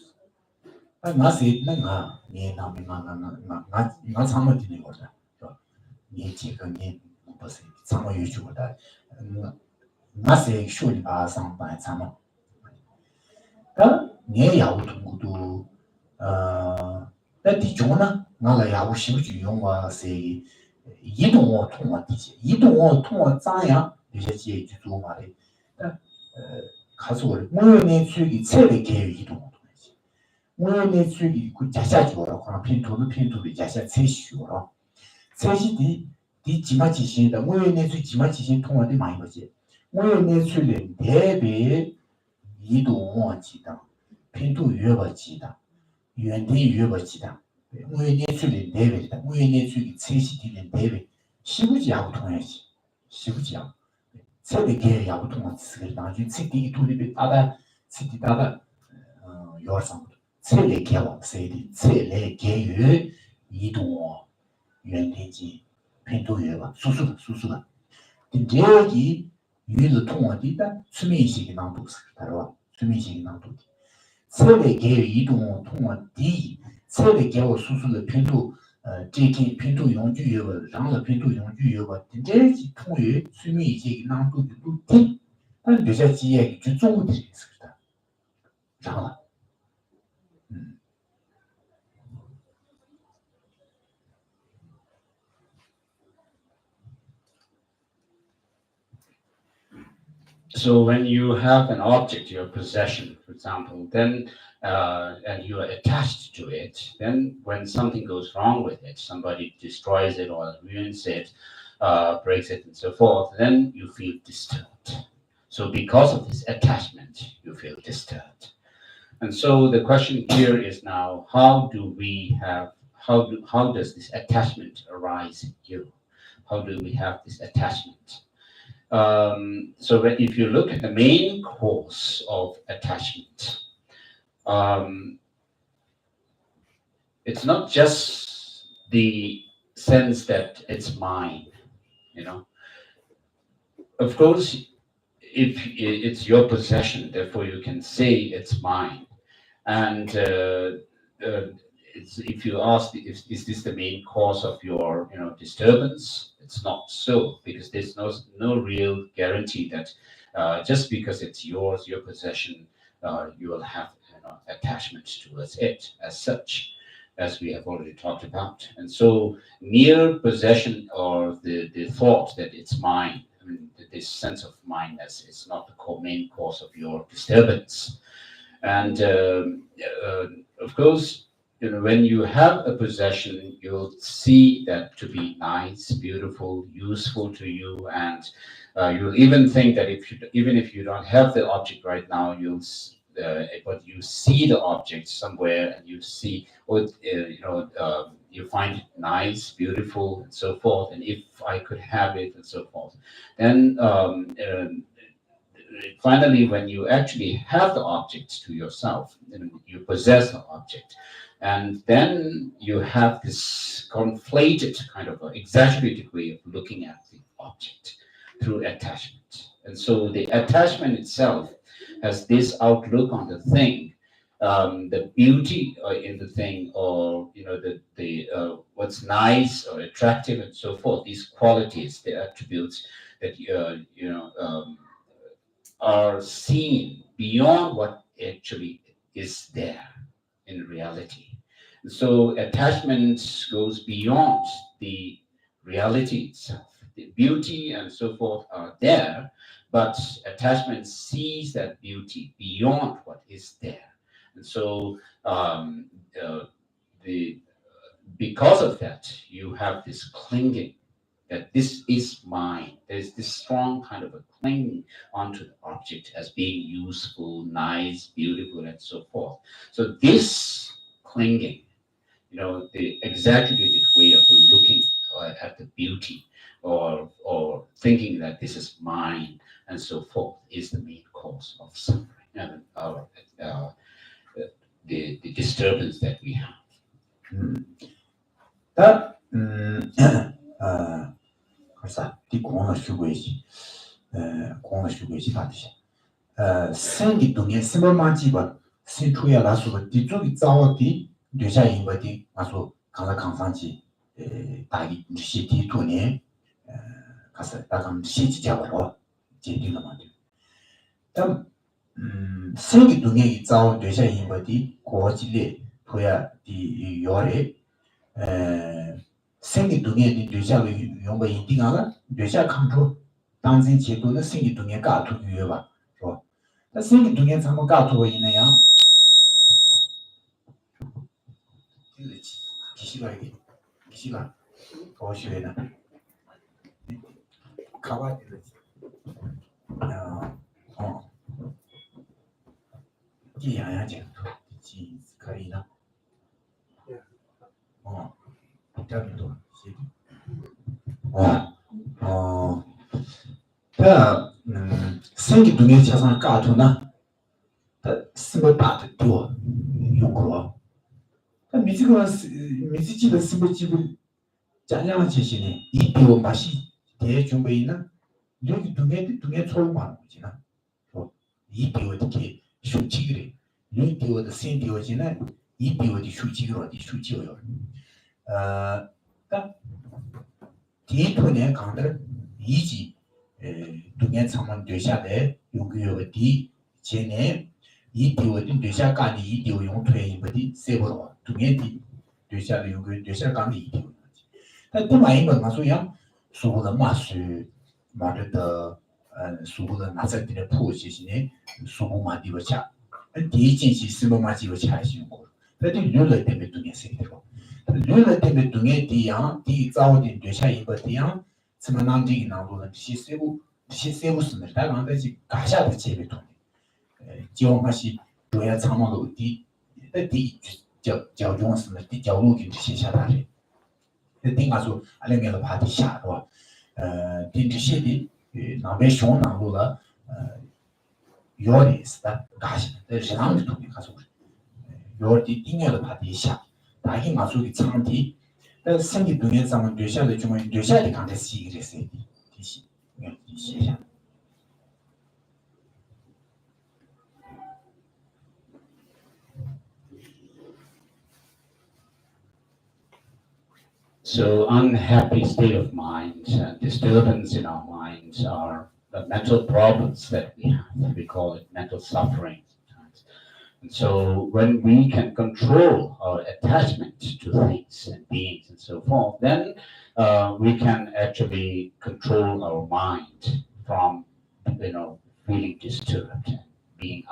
俺是那俺年那边俺长么的那个的，是吧？年这个年不是长么有去过的， 나세 쇼리 바상 바이 참아 다 내야고 동구도 나디 좋나 나라 야고 심지 용와세 이동어 통화디지 이동어 통화 짜야 이제 지에 주도 말이 가수를 모여내 수익이 세대 계획 이동어 통화지 모여내 수익이 그 자샤지고라 그런 핀토도 자샤 세시고라 세시디 디 지마지신이다 모여내 수 지마지신 통화도 많이 거지 모여내 수익 대비 이동어지다 핀토 유여버지다 유엔디 유여버지다 모여내 수익 대비다 모여내 수익이 세시디는 대비 시부지하고 통해야지 시부지하고 세대 계획하고 통화지를 나중에 세대 돈이 따다 세대 따다 요സം 세대 계획 세대 계획 이동 유엔디지 핀토 유여버 수수가 대기 유의를 통화되다 수면식이 나도스 따라와 수면식이 나도 세대 계획 이동 통화디 세대 계획 수수의 핀토 제기 핀토 용주 유여 랑 핀토 용주 유여 대기 통해 수면식이 나도 디但留下记忆就重点是的然后 So when you have an object, your possession, for example, then and you are attached to it, then when something goes wrong with it, somebody destroys it or ruins it, breaks it and so forth, then you feel disturbed. So because of this attachment, you feel disturbed. And so the question here is now, how does this attachment arise in you? How do we have this attachment? So if you look at the main cause of attachment, it's not just the sense that it's mine, Of course, if it's your possession, therefore you can say it's mine. And if you ask, is this the main cause of your disturbance? It's not so, because there's no real guarantee that just because it's yours, your possession, you will have attachment towards it as such, as we have already talked about. And so mere possession or the thought that it's mine, this sense of mineness is not the main cause of your disturbance. And of course, when you have a possession, you'll see that to be nice, beautiful, useful to you, and you'll even think that even if you don't have the object right now, but you see the object somewhere, and you see, you find it nice, beautiful, and so forth. And if I could have it, and so forth, then finally, when you actually have the object to yourself, you possess the object, and then you have this conflated kind of exaggerated way of looking at the object through attachment. And so the attachment itself has this outlook on the thing, the beauty in the thing, or the what's nice or attractive and so forth. These qualities, the attributes that are seen beyond what actually is there in reality. So attachment goes beyond the reality itself. The beauty and so forth are there, but attachment sees that beauty beyond what is there. And so because of that, you have this clinging that this is mine. There's this strong kind of a clinging onto the object as being useful, nice, beautiful, and so forth. So this clinging, the exaggerated way of looking at the beauty or thinking that this is mine and so forth is the main cause of suffering and the disturbance that we have. 그래서 이 공원을 쉬고 있지, 공원을 쉬고 있지 받으시. 생기 동에 스물만 집어 생초에 나서 뒤쪽이 싸워디 되자인 거디 나서 강사 강상지 다기 시티 돈에 가서 나감 시지 잡으러 제대로 만들. 참 생기 동에 자원 되셔 인버디 고지리 보야 디 요래 생기 동에 되셔 용거 인딩하가 되셔 컨트롤 당진 제도는 생기 동에 가도 유여봐. 죠. 나 생기 동에 한번 가도 있네요. 기시가 도시에는 가봐야 되지. 이 양양제 지 거리나. 비타민도 시. 생기 동에 차상 가도나. 스무 다도 또 용거. 미지가 미지지의 스무집을 짜장한 제시네. 이디오 맛이 대중배이나 여기 동에 초음하는 거지나. 이디오 이렇게 슈치기래. 이디오의 센디오지나 이디오의 슈치기로 어디 슈치어요. 딱 디토네 강들 이지 동에 상만 되셔야 여기 제네 이디오든 되셔가니 이디오 용토에 이버디 세버로 동에디 되셔야 여기 되셔가니 이디오. 또 많이 뭐 가서야 수고는 마스 말的수고는 나서들의 포지션에 수고만 디버차 디진시 스모만 디버차 하시는 거. 그래도 룰을 때문에 동에 세대로 룰을 때문에 동에 디양 디 자오딘 되셔 이버디양 스모난지 나도는 시세고 쓰는 다 간다지 가샤도 제베 돈 지원하시 도야 참마도 디交中是的角度给写下来的定가서 알레메로 파티 샤로 딘지시디 나베숑 나로라 요리스다 가시 대신한 돈이 가서 요리 딩에로 파티 샤 다긴 가서 이 창티 생기 동에 상은 되셔야 좀 되셔야 간데 시그레스 디시 디시야 So unhappy state of mind, disturbance in our minds are the mental problems that we have. We call it mental suffering sometimes. And so when we can control our attachment to things and beings and so forth, then we can actually control our mind from, feeling disturbed and being,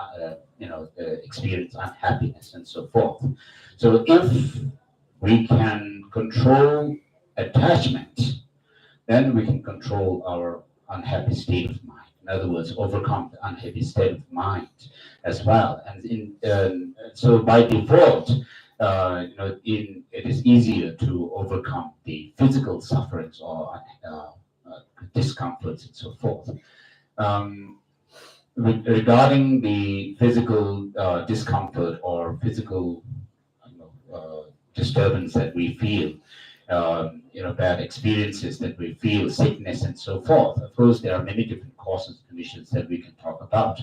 experience unhappiness and so forth. So if we can control attachment, then we can control our unhappy state of mind. In other words, overcome the unhappy state of mind as well. And so by default, it is easier to overcome the physical sufferings or discomforts and so forth. Regarding the physical discomfort or physical disturbance that we feel, bad experiences that we feel, sickness and so forth. Of course, there are many different causes and conditions that we can talk about.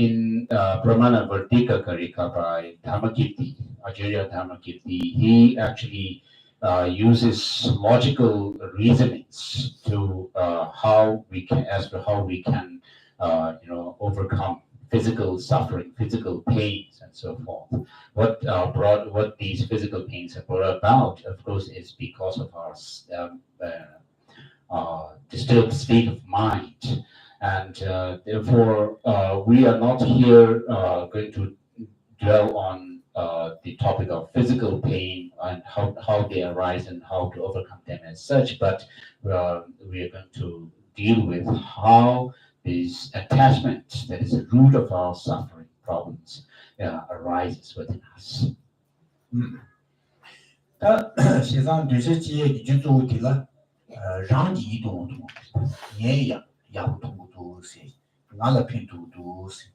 In Brahmana Vartika Karika by Dharmakirti, Acharya Dharmakirti, he actually uses logical reasonings to how we can overcome physical suffering, physical pains, and so forth. What these physical pains have brought about, of course, is because of our disturbed state of mind, and therefore we are not here going to dwell on the topic of physical pain and how they arise and how to overcome them as such, but we are going to deal with how this attachment that is the root of our suffering problems arises within us. 西藏就是几个就做的了，让你动，也也不动都是，俺了偏都是，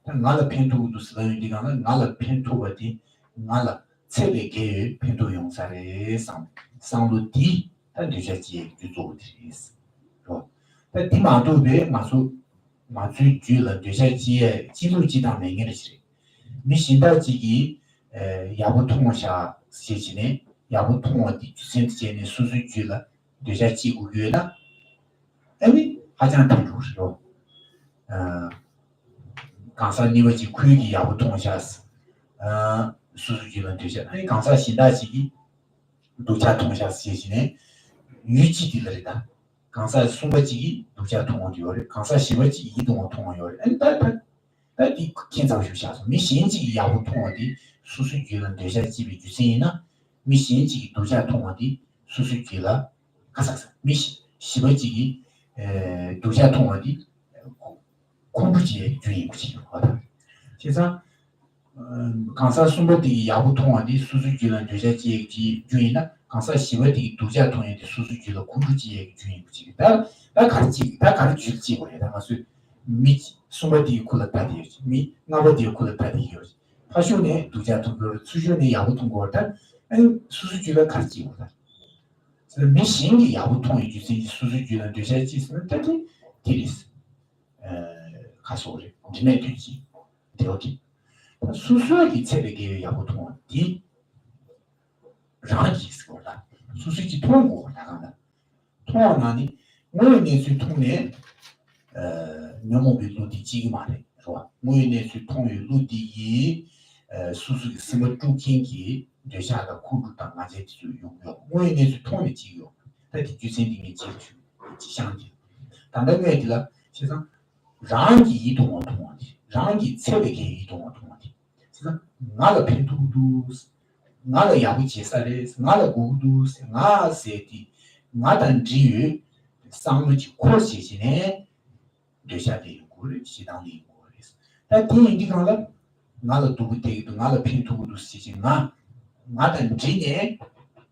但俺了偏都是了，你讲了俺了偏都的，俺了特别给偏都用在的上路地，但就是几个就做的意思，是吧？但地马都别马最主了，就是几路几趟没个的事，你现在自己也不通下事情呢。 也不通过的身体的数据了，留下几个月了，因为好像挺重视咯。 강사 니버지 구역이 야부 통샤스 수수기는 되죠. 아니 강사 신다지기 도자 통샤스 제시네 유지디들이다. 강사 숨버지기 도자 통어디요래. 강사 시버지 이동어 통어요래. 아니 다디 긴장쇼샤서 미신지 야부 통어디 수수기는 되자 집이 주세이나 미신지 도자 통어디 수수기라 가삭사 미시 시버지기 도자 통어디 공부지의 주의구지 하다. 그래서 강사 숨버디 야부 통화디 수수기는 되자지의 주의나 강사 시버디 도자 통화디 수수기의 공부지의 주의구지. 다 가르치지 그래다. 그래서 미 숨버디 콜라타디지. 미 나버디 콜라타디지. 파쇼네 도자 통고 수준의 야부 통고다. 수수기가 가르치고 다. 그래서 미신기 야부 통이 주시 수수기는 되자지는 되게 디리스. 가소리 진행 되지 되었지 수수하게 체력의 야구통은 이 라지 스코다 수수지 통고 나간다 통하나니 모여내수 통내 명목이 루디 지기 말해 좋아 모여내수 통의 루디이 수수 스무 주킹기 되샤가 쿠르다 맞지 용요 모여내수 통의 지요 다시 주생딩의 지주 지상지 단단해지라 세상 랑기 이동을 통하지, 랑기 체력의 이동을 통하지. 그래서 나가 펜투도, 나가 야구지살에, 나가 구도, 나가 세티, 나단 지유, 상무지 코시지네, 되샤되는 거를 시당되는 거래서. 다 뒤인디가라, 나가 두부대기도, 나가 펜투도 시지, 나단 지네,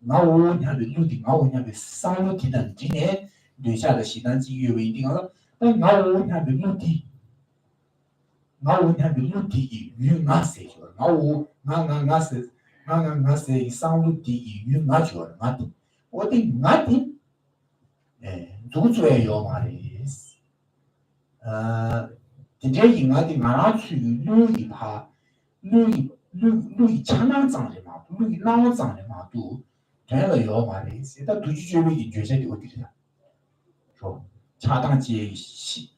나오냐베 루디, 나오냐베 상무티단 지네, 되샤의 시당지 유인디가라. 나오냐베 루디 유나세죠. 나나나세 상루디 유나죠. 나디 어디 나디 조조예요 말이스. 이제 이나디 나라추 루이파 루이 찬양장레마 루이 나오장레마도 되어요 말이스. 일단 두지주의 주제도 어디야? 저 차당지의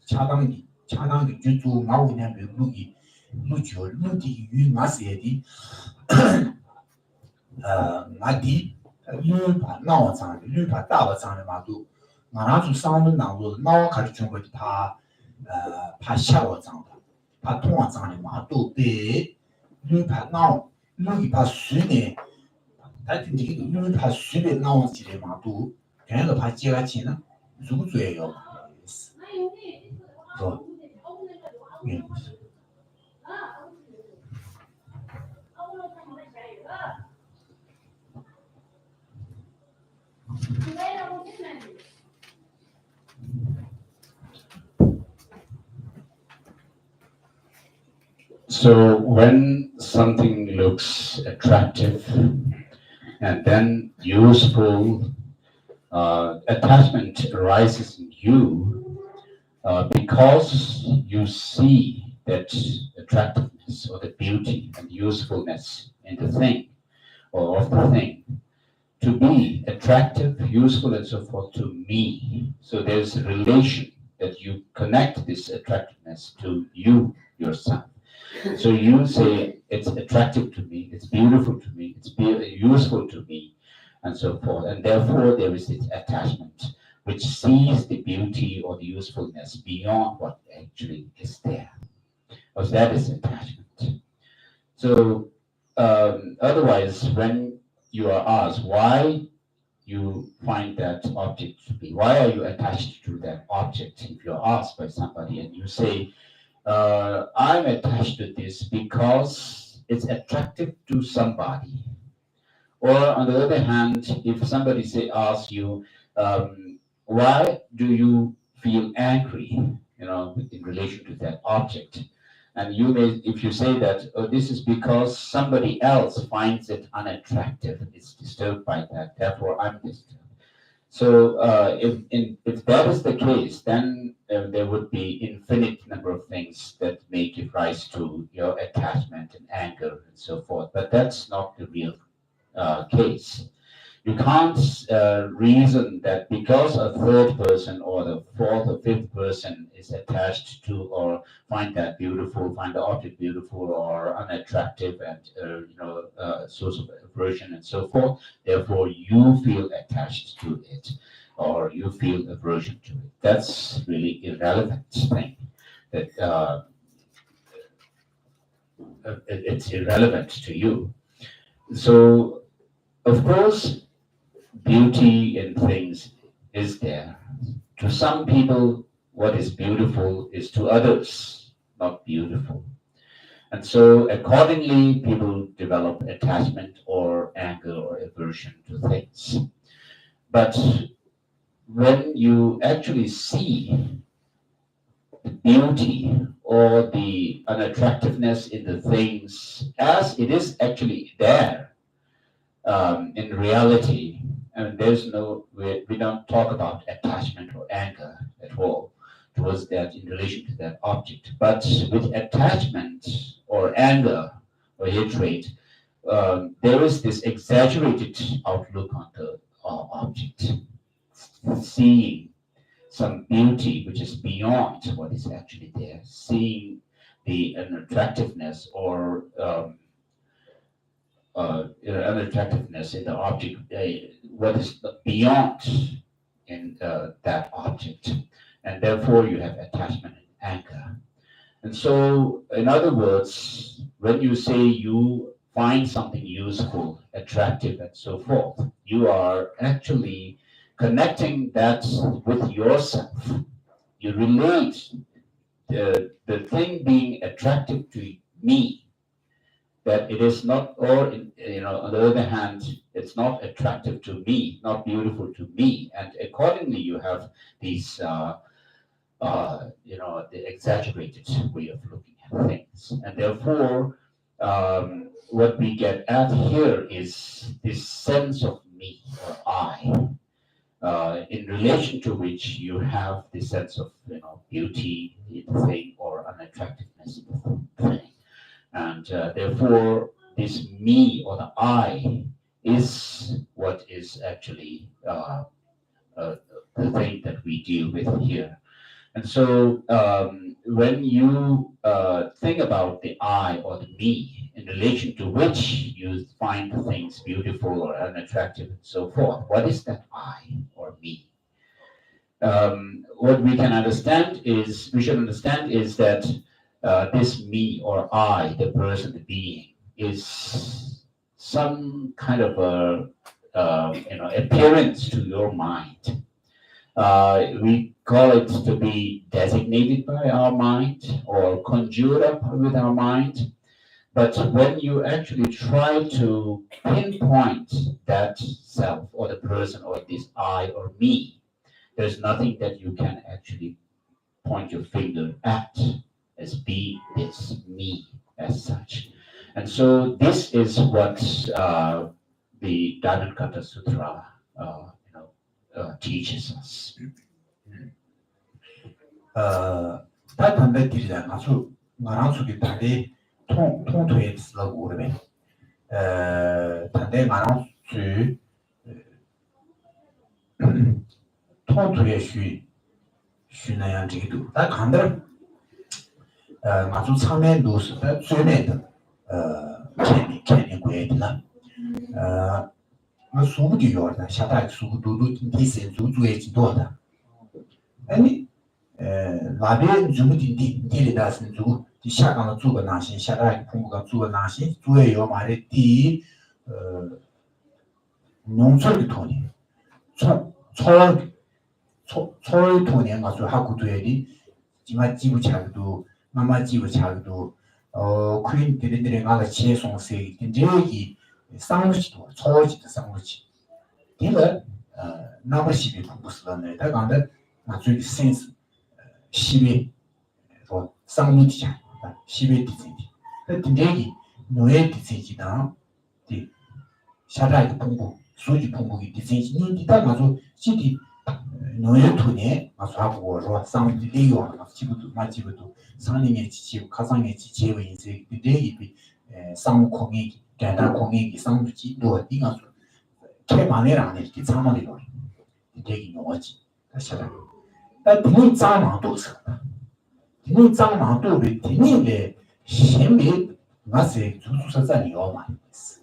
차당이 주주 나오냐 루기 루죠 루디 유마세디 나디 루파 나오장 루파 다와장 마도 나라주 상문 나도 나와 가르쳐 거기 다 파샤와장 파 통화장 마도 배 루파 나오 루기 파 수네 다들 이게 루파 수네 나오지래 마도 걔가 파지가 지나 누구예요? So when something looks attractive and then useful, attachment arises in you because you see that attractiveness or the beauty and usefulness in the thing or of the thing to be attractive, useful, and so forth to me. So there's a relation that you connect this attractiveness to you yourself. So you say it's attractive to me, it's beautiful to me, it's useful to me, and so forth. And therefore there is this attachment which sees the beauty or the usefulness beyond what actually is there. Because that is attachment. So otherwise, when you are asked why you find that object to be, why are you attached to that object? If you're asked by somebody and you say, I'm attached to this because it's attractive to somebody. Or on the other hand, if somebody asks you, why do you feel angry, in relation to that object? And you may, if you say that, this is because somebody else finds it unattractive, is disturbed by that, therefore I'm disturbed. So if that is the case, then there would be infinite number of things that may give rise to your attachment and anger and so forth. But that's not the real case. You can't reason that because a third person or the fourth or fifth person is attached to or find that beautiful, find the object beautiful or unattractive and source of aversion and so forth. Therefore, you feel attached to it or you feel aversion to it. That's really irrelevant thing. That it's irrelevant to you. So, of course, beauty in things is there. To some people, what is beautiful is to others not beautiful. And so, accordingly, people develop attachment or anger or aversion to things. But when you actually see the beauty or the unattractiveness in the things as it is actually there, in reality, and we don't talk about attachment or anger at all towards that in relation to that object. But with attachment or anger or hatred, there is this exaggerated outlook on the object, seeing some beauty which is beyond what is actually there, seeing the unattractiveness or unattractiveness in the object, what is beyond in that object, and therefore you have attachment and anger. And so, in other words, when you say you find something useful, attractive, and so forth, you are actually connecting that with yourself. You relate the thing being attractive to me, that it is not, or on the other hand, it's not attractive to me, not beautiful to me, and accordingly you have these, the exaggerated way of looking at things, and therefore, what we get at here is this sense of me or I. In relation to which you have the sense of beauty in the thing or unattractiveness in the thing, and therefore this me or the I is what is actually the thing that we deal with here. And so when you think about the I or the me in relation to which you find things beautiful or unattractive and so forth, what is that I or me? What we can understand is, we should understand is that this me or I, the person, the being, is some kind of appearance to your mind. We call it to be designated by our mind or conjured up with our mind. But when you actually try to pinpoint that self or the person or this I or me, there's nothing that you can actually point your finger at as being this me as such. And so this is what the Diamond Cutter Sutra teaches us. 다 담배 들이다 나랑 속에 다대 통통토에 쓰라고 그러면 다대 나랑 수 통토에 쉬는 양지도 다 간다 아주 참에 놓스 다 최내도 캐니 고에들라 수부도 요다 샤다 수부도 디센 주주에 지도다 아니 라벤 주무딘디 디리다스는 주下岗的诸个那些下代空个诸个那些主要有买的第一农村的土地초월 토네 가서 하고 돼야지 지마 지부 차도 마마 지부 차도 크린 데들에 가서 지혜송세 인제기 상무지도 초월지도 상무지 이거 나머지비 공부스는 다 간다 나중에 센스 10회 상무지자 10회 디센지 근데 노예 디센지다 디 샤라이 공부 수지 공부기 디센지 니디다 가서 시디 노예 토네 가서 하고 저 상무지 리요 지부도 마지부도 상링의 지지 가상의 지지의 인생 근데 이 상무 공익 대단 공익이 상무지 또 디가서 개만해라 이렇게 상무리로 되게 뭐지 샤라이 나 분이 짜만 또 있어 디니 짱망도베 디니레 신비 나세 주주사자니 어마이스.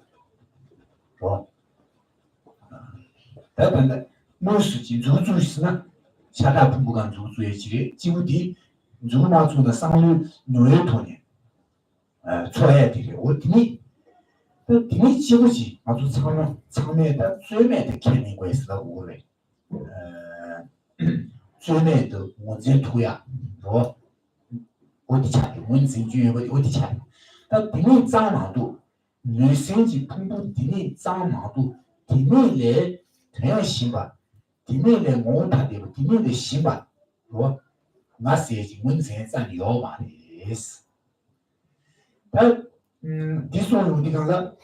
다른데 무엇이지 주주스나 샤다 분부간 주주의 질이 지구디 주마주의 상류 노예토니 초해야 되게 어디니 디니 지구지 아주 참에다 최매의 개념과 있어 오래 최매의 원제 투야 어디 차이 원진 주의 어디 차이 다 디니 짱마도 뇌생지 풍부 디니 짱마도 디니레 그냥 신바 디니레 몽타데고 디니레 신바 나세지 문세 짠 요바레스 다 디소는 우리가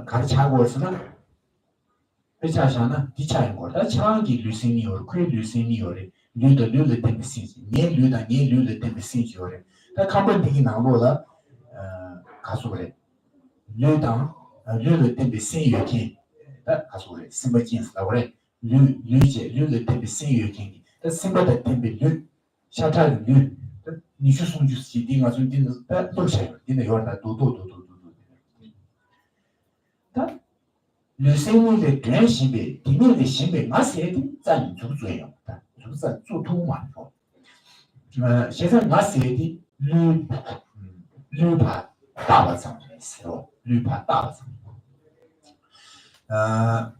가르치고 있으나 배차샤나 디차인 거다 차기 루시니오 크레 루시니오레 류드 템시지 네 류드 템시지오레 다 컴번디기 나로다 가수그래 류드 템시유키 다 가수그래 심바진스다 그래 류드 템시유키 다 심바다 템비 샤타르 니슈송주시 딩아 좀 딩는 다 도셔요 딩네 요다 도도도도도 다 르세니의 전신배 디니의 신배 마세디 짠 주주예요 다 주사 주토만现在 마세디 류파 다바상에서 류파 다바상 다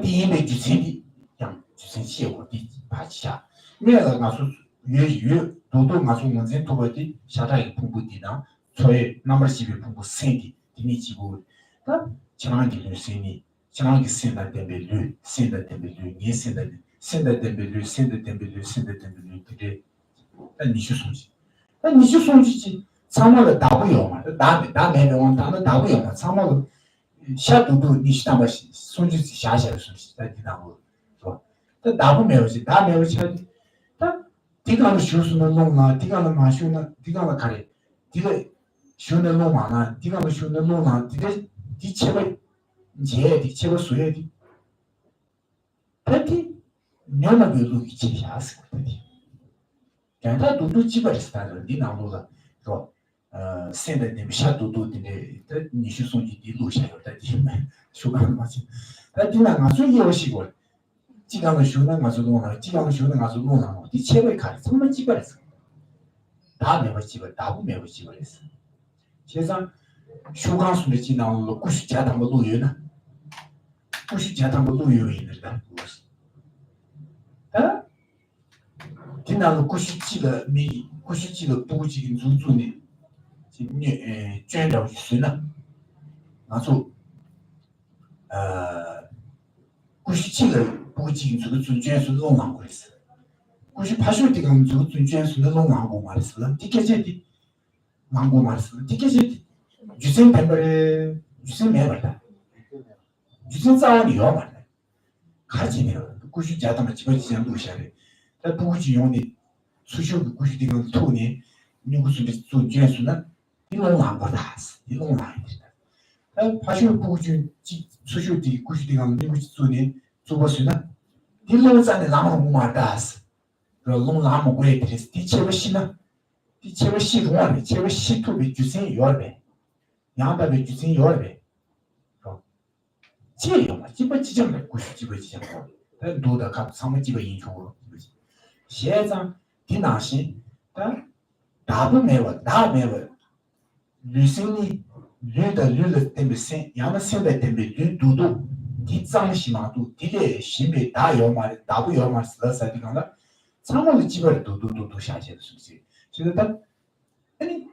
디니의 주신이 양 주신시고 디 파치야 왜가 가서 유유 도도 가서 문제 토버디 샤다이 풍부디나 저의 넘버 12 풍부 생기 디니지고 다 지나가기 루시니 지나가기 센다 템벨루 니 센다 템벨루 되게 난 니슈송지 참말로 다부요 다음에 원다는 다부요 참말로 샤도도 니시다마시 손주지 샤샤를 손지 다디나고 또 다부 매우지 다 매우지 다 디가는 쇼스는 농나 디가는 마쇼나 디가는 가래 디가 쇼는 농마나 디가는 쇼는 농나 디가 디체가 제 디체가 수해디 패티 냐나도 이치샤스 패티 간다 도도 지바스타를 디나로가 저 센데 샤도도 디네 니슈송지 디루샤요 다디면 쇼가는 맞지 다디나가 수이오시고 지강을 쉬는 가서도 지강을 쉬는 가서도 디체가 가래 정말 지바했어 다 매버 지바 다부 매버 지바했어 세상 쇼강수를 지나오는 구시 자단 거 노예나 구시 자단 거 노예인들다 아 지나는 구시지가 미 구시지가 부지긴 주주니 진예捐到있으나 아주 구시지가 부지긴 주주捐是弄拿过是구시 80대 간 주주捐是弄拿过말했어 티켓이 망고 말했어 티켓이 주생 템버에 주생 매버다 주생 싸움이요 말네 가지네요 구시 자다만 집어지지 않고 시작해 다 부지 용이 수쇼 구시 되는 토니 누구든지 좀 죄수는 이런 안 거다 이런 안 된다 파쇼 부지 수쇼 뒤 구시 되는 누구든지 손이 줘버스나 이런 잔에 나무 말다스 그런 나무 그래 드레스 디체버시나 디체버시 로안에 체버시 토비 주생 요래 양다베 주생 요래 제요 집어지정 구시 집어지정 도다 각 상무 집어 인초로 세상 디나시 다부 매워 루신이 르다 때문에 야마 세대 때문에 두도 디장시마도 디레 심에 다 요말 다부 요말 쓰다서 디가나 상무의 집을 두두두두 샤제도 수지 그래서 아니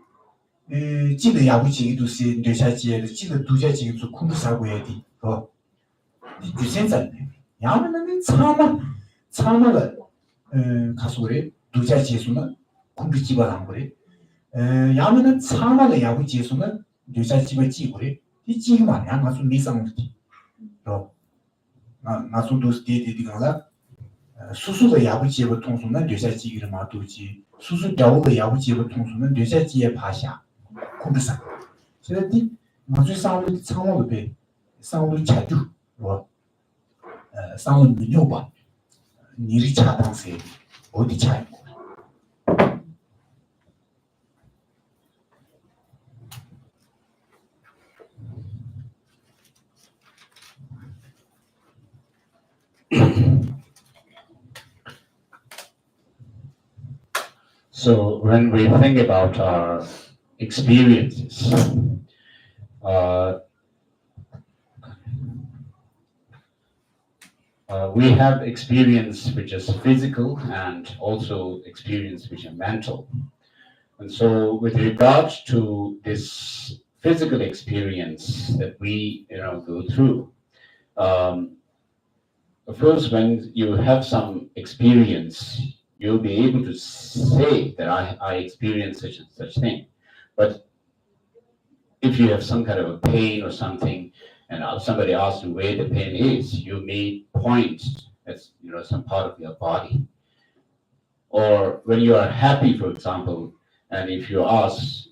지도 야부지기도 세 뇌샤지에 지도 두자지기도 쿵부사고야 디 주센자네 야마는 참마가 가수래 두자지에서는 쿵부집을 안 그래 야마는 참마가 야부지에서는 뇌샤집을 찌고래 이 찌기만 양 가수 미상부티 나소도 스테디디가라 수수의 야부지의 통수는 뇌샤지기를 마두지 수수 겨우의 야부지의 통수는 뇌샤지의 파샤 쿵부사 그래서 나중에 상으로 창호도 배 상으로 자주 상으로 민요바 니리 차당세 어디 차이고 So when we think about our experiences, we have experience which is physical and also experience which are mental. And so with regard to this physical experience that we go through, first when you have some experience, you'll be able to say that I experienced such and such thing. But if you have some kind of a pain or something, and somebody asks you where the pain is, you may point at some part of your body. Or when you are happy, for example, and if you ask,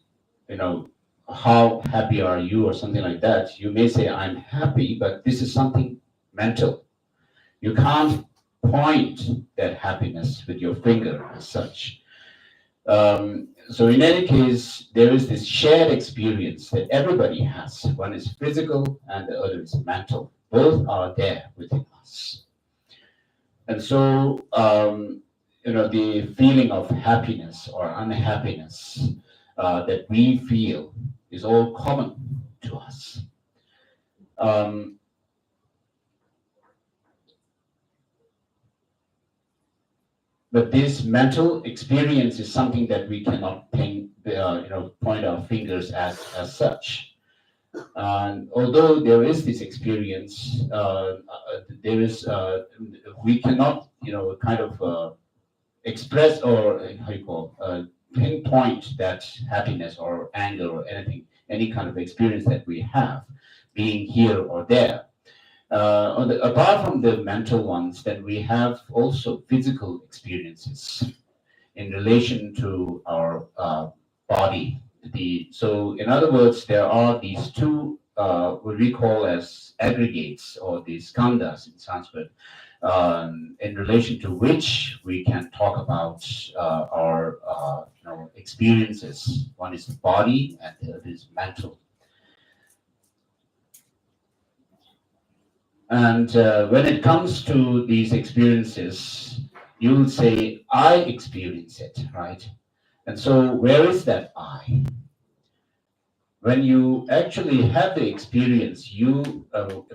how happy are you or something like that, you may say, I'm happy, but this is something mental. You can't point that happiness with your finger as such. So in any case, there is this shared experience that everybody has. One is physical and the other is mental. Both are there within us. And so, the feeling of happiness or unhappiness that we feel is all common to us. But this mental experience is something that we cannot point our fingers as such. And although there is this experience, we cannot, kind of express or how you call pinpoint that happiness or anger or anything, any kind of experience that we have, being here or there. Apart from the mental ones, then we have also physical experiences in relation to our body. So, in other words, there are these two what we call as aggregates or the skandhas in Sanskrit, in relation to which we can talk about our experiences. One is the body, and the other is mental. And when it comes to these experiences, you'll say, I experience it, right? And so where is that I? When you actually have the experience,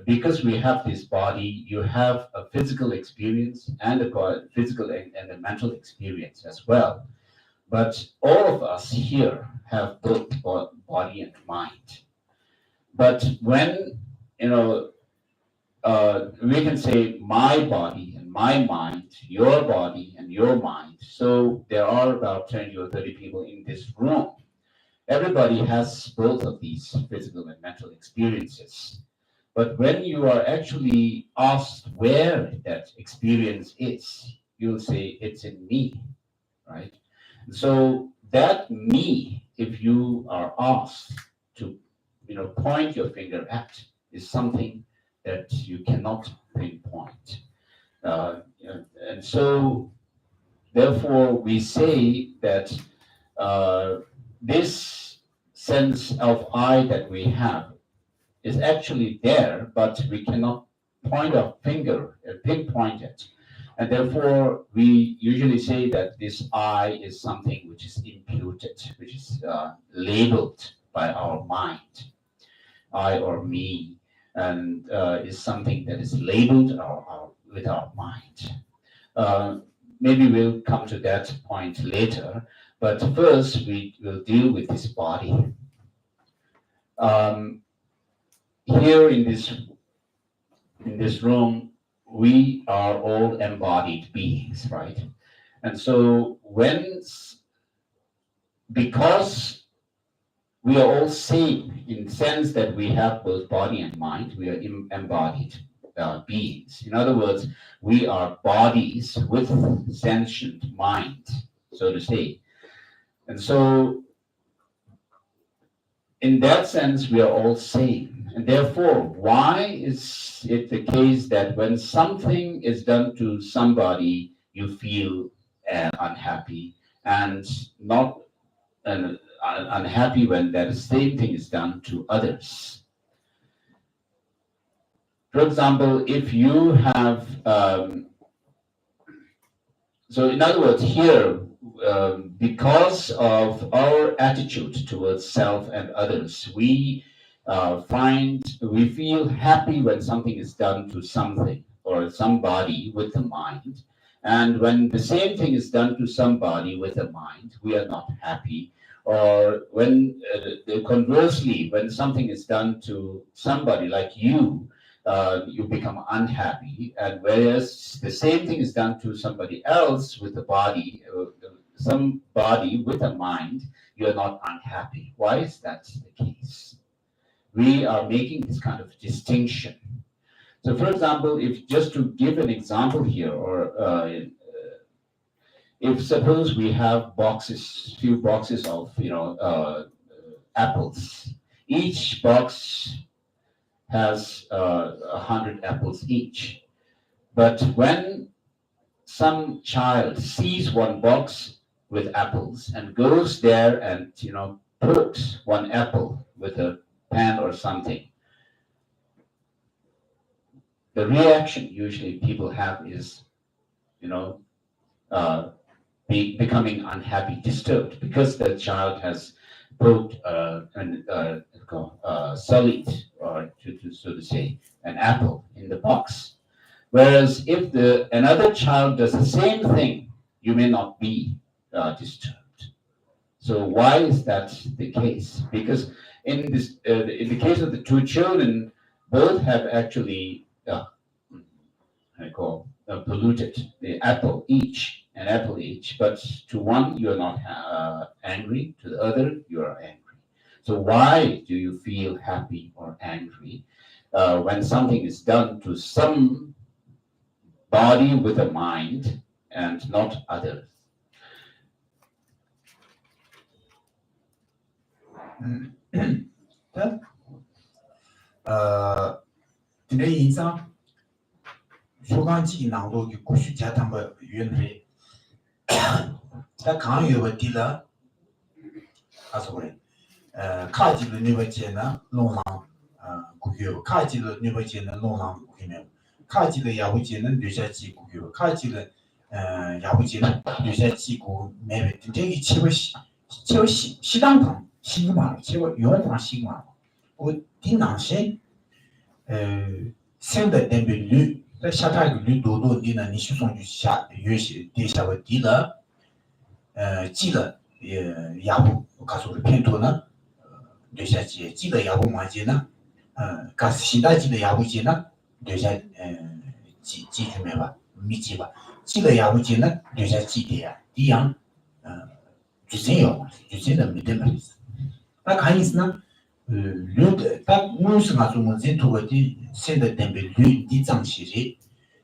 because we have this body, you have a physical experience and a physical and a mental experience as well. But all of us here have both body and mind. But when, we can say my body and my mind, your body and your mind. So there are about 20 or 30 people in this room. Everybody has both of these physical and mental experiences. But when you are actually asked where that experience is, you'll say it's in me, right? So that me, if you are asked to, point your finger at, is something that you cannot pinpoint. And so, therefore, we say that this sense of I that we have is actually there, but we cannot point our finger and pinpoint it. And therefore, we usually say that this I is something which is imputed, which is labeled by our mind, I or me, and is something that is labeled with our mind. Maybe we'll come to that point later, but first we will deal with this body. Here in this room, we are all embodied beings, right? And so because we are all same in the sense that we have both body and mind, we are embodied beings. In other words, we are bodies with sentient mind, so to say. And so in that sense, we are all same. And therefore, why is it the case that when something is done to somebody, you feel unhappy, and not unhappy when that same thing is done to others? For example, if you have, so in other words, here because of our attitude towards self and others, we feel happy when something is done to something or somebody with the mind. And when the same thing is done to somebody with a mind, we are not happy. Or when conversely, when something is done to somebody like you, you become unhappy. And whereas the same thing is done to somebody else with a body, somebody with a mind, you are not unhappy. Why is that the case? We are making this kind of distinction. So, for example, if just to give an example here, or if suppose we have few boxes of apples, each box has 100 apples each. But when some child sees one box with apples and goes there and pokes one apple with a pen or something, the reaction usually people have is becoming unhappy, disturbed, because the child has poked sullied, or so to say, an apple in the box. Whereas if another child does the same thing, you may not be disturbed. So why is that the case? Because in the case of the two children, both have actually polluted an apple each. But to one you are not angry, to the other you are angry. So why do you feel happy or angry when something is done to some body with a mind and not others? 근데 인상 소강지 나오기 고수 자탄바 유연해. 다 강요가 뒤라 가서 그래. 카지도 네버제나 농랑 국교 카지도 네버제나 농랑 국이면 카지도 야부제는 뇌자지 국교 카지도 야부제는 뇌자지 국 매매 되게 최고시 시당당 시그마 최고 용화 시그마 어 딘낭신 생的代表率在下大个率多多的呢你是从下越是跌下个低了记了亚布告诉我的片头呢留下记了亚布马节呢告诉现在记了亚布节呢留下记住没吧没记吧记了亚布节呢留下记的呀一样就这样就真的没得嘛那看意思呢딱 무슨가 좀 전투거디 센터 때문에 류디 장시리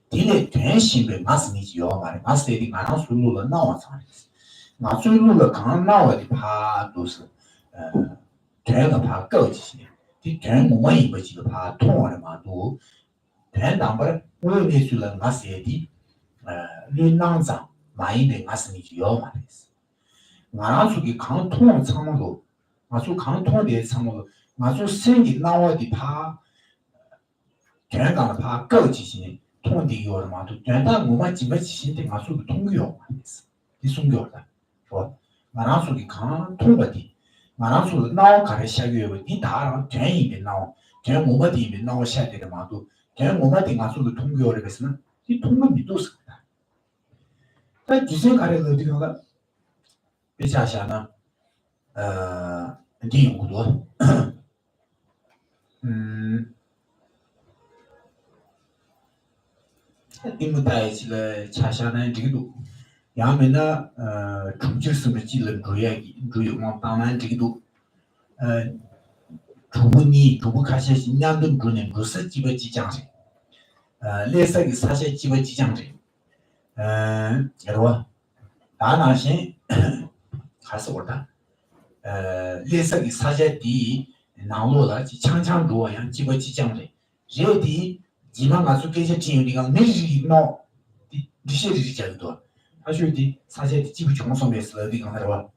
딜에 된심에 맞으니지요 말이 맞으리 가나 술로가 나와서 나술로가 강 나와디 파도스 되가 파 거지 된 뭐만 이거지도 파 통화를 마도 된 남벌 오늘 술은 맞으리 류낭장 많이데 맞으니지요 말이스 나라수기 강 통화 상황도 아주 강통의 상황도 아주 생기 나와디 파 견강의 파 거지시니 통디요를 마도 견당 뭐만 집어지신데 아주 통요 말이스 이 송교다 저 나라수기 강 통바디 나라수 나와 가르샤교요 이 다랑 견이데 나와 견 뭐마디데 나와 샤데가 마도 견 뭐마디 아주 통교를 해서는 이 통은 미도스다 그 기생 가래도 어디가 배차샤나 디용구도 이무다이지가 차샤는 지기도 야면나 중질스를 찔러 주요만 당한 지기도 주부 가셔시 냠든 주는 무슨 집어 지장지 레서기 사실 집어 지장지 여러분 다나신 가서 보다 레서기 사제디 나오라 창창로야 집어지장래 제디 지만 가서 계셔 지우리가 내리기 너 리시리 자도 아주디 사제디 집이 종소매서 어디가 하러와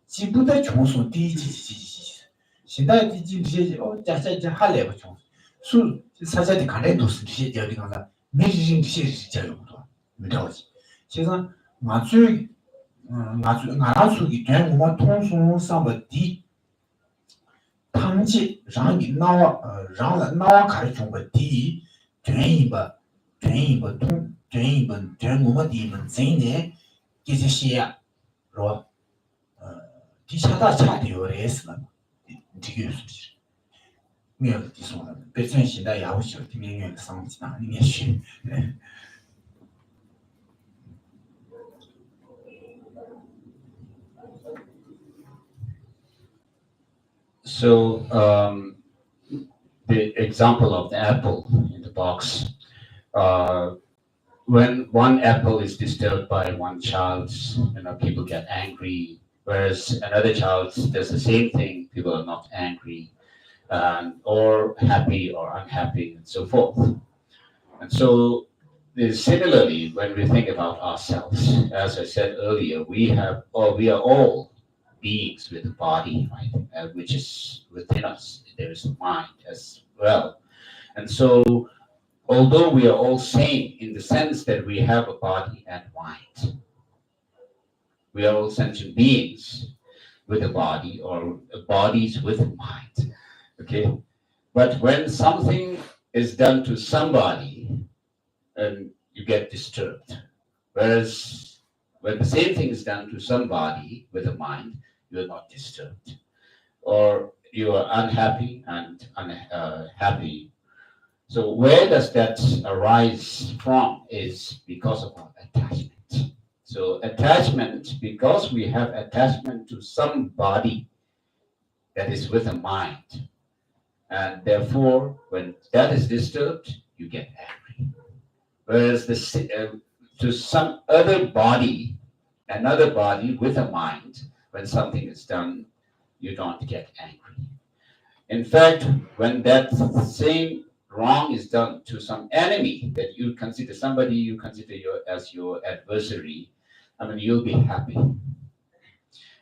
집부터 종소 디지지지 신다디 집이 자자자 할래 좀 술 사제디 간에도 리시 어디가 내리기 리시리 자도 믿어지 제가 맞추 ngāsuki tuyan nguma tōngsōng sāmba di tāngji rāngi rāngla nāwa kāri chōngba di tuyan nguma di yinba zēne gēse shiya rō di chādā chādi yō rēs nā dīgī yō sūchī ngā di sōngla bēchān shindā yāhu shio di ngā ngā sāngji nā ngā shi So the example of the apple in the box, when one apple is disturbed by one child, people get angry, whereas another child does the same thing, people are not angry, or happy or unhappy, and so forth. And so similarly, when we think about ourselves, as I said earlier, we are all beings with a body, right, which is within us. There is a mind as well. And so, although we are all same in the sense that we have a body and mind, we are all sentient beings with a body or bodies with a mind. Okay? But when something is done to somebody, and you get disturbed. Whereas when the same thing is done to somebody with a mind, you are not disturbed. Or you are unhappy and happy. So where does that arise from is because of our attachment. So attachment, because we have attachment to somebody that is with a mind, and therefore when that is disturbed, you get angry. Whereas to some other body, another body with a mind, when something is done, you don't get angry. In fact, when that same wrong is done to some enemy that you consider as your adversary, you'll be happy.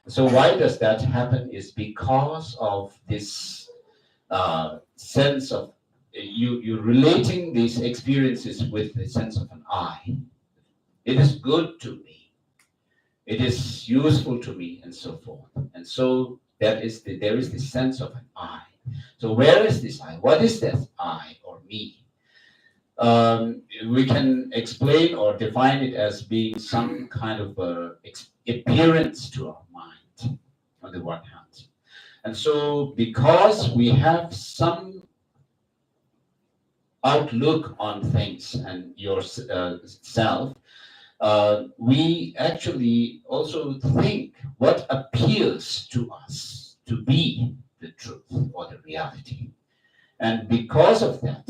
So why does that happen is because of this sense of you relating these experiences with the sense of an I. It is good to me. It is useful to me, and so forth. And so there is this sense of an I. So where is this I? What is that I or me? We can explain or define it as being some kind of appearance to our mind, on the one hand. And so because we have some outlook on things and yourself, we actually also think what appears to us to be the truth or the reality. And because of that,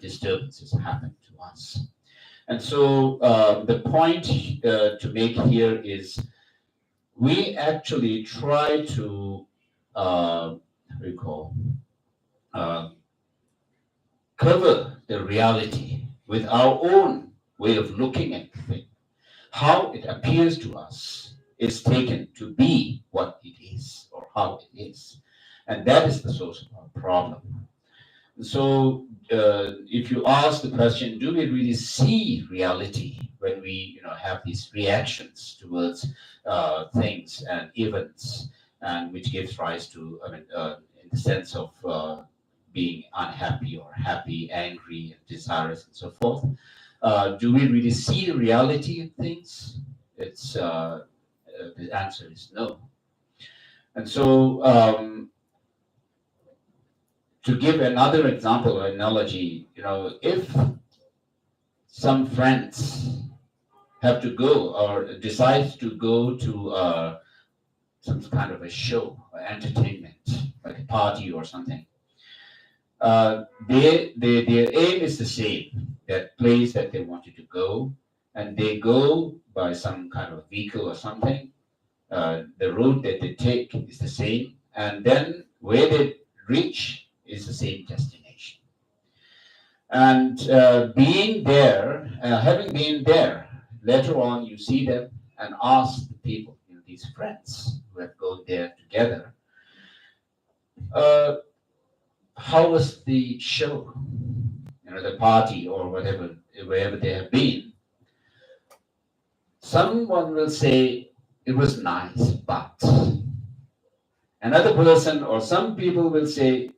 disturbances happen to us. And so the point to make here is we actually try to cover the reality with our own way of looking at the thing. How it appears to us is taken to be what it is or how it is. And that is the source of our problem. So if you ask the question, do we really see reality when we have these reactions towards things and events, and which gives rise to, in the sense of being unhappy or happy, angry, and desirous, and so forth. Do we really see the reality of things? It's the answer is no. And so, to give another example or analogy, if some friends have to go or decide to go to some kind of a show or entertainment, like a party or something, their aim is the same, that place that they wanted to go, and they go by some kind of vehicle or something. The route that they take is the same, and then where they reach is the same destination. And being there, having been there, later on you see them and ask the people, these friends who have gone there together, how was the show, the party or whatever, wherever they have been? Someone will say it was nice, but another person or some people will say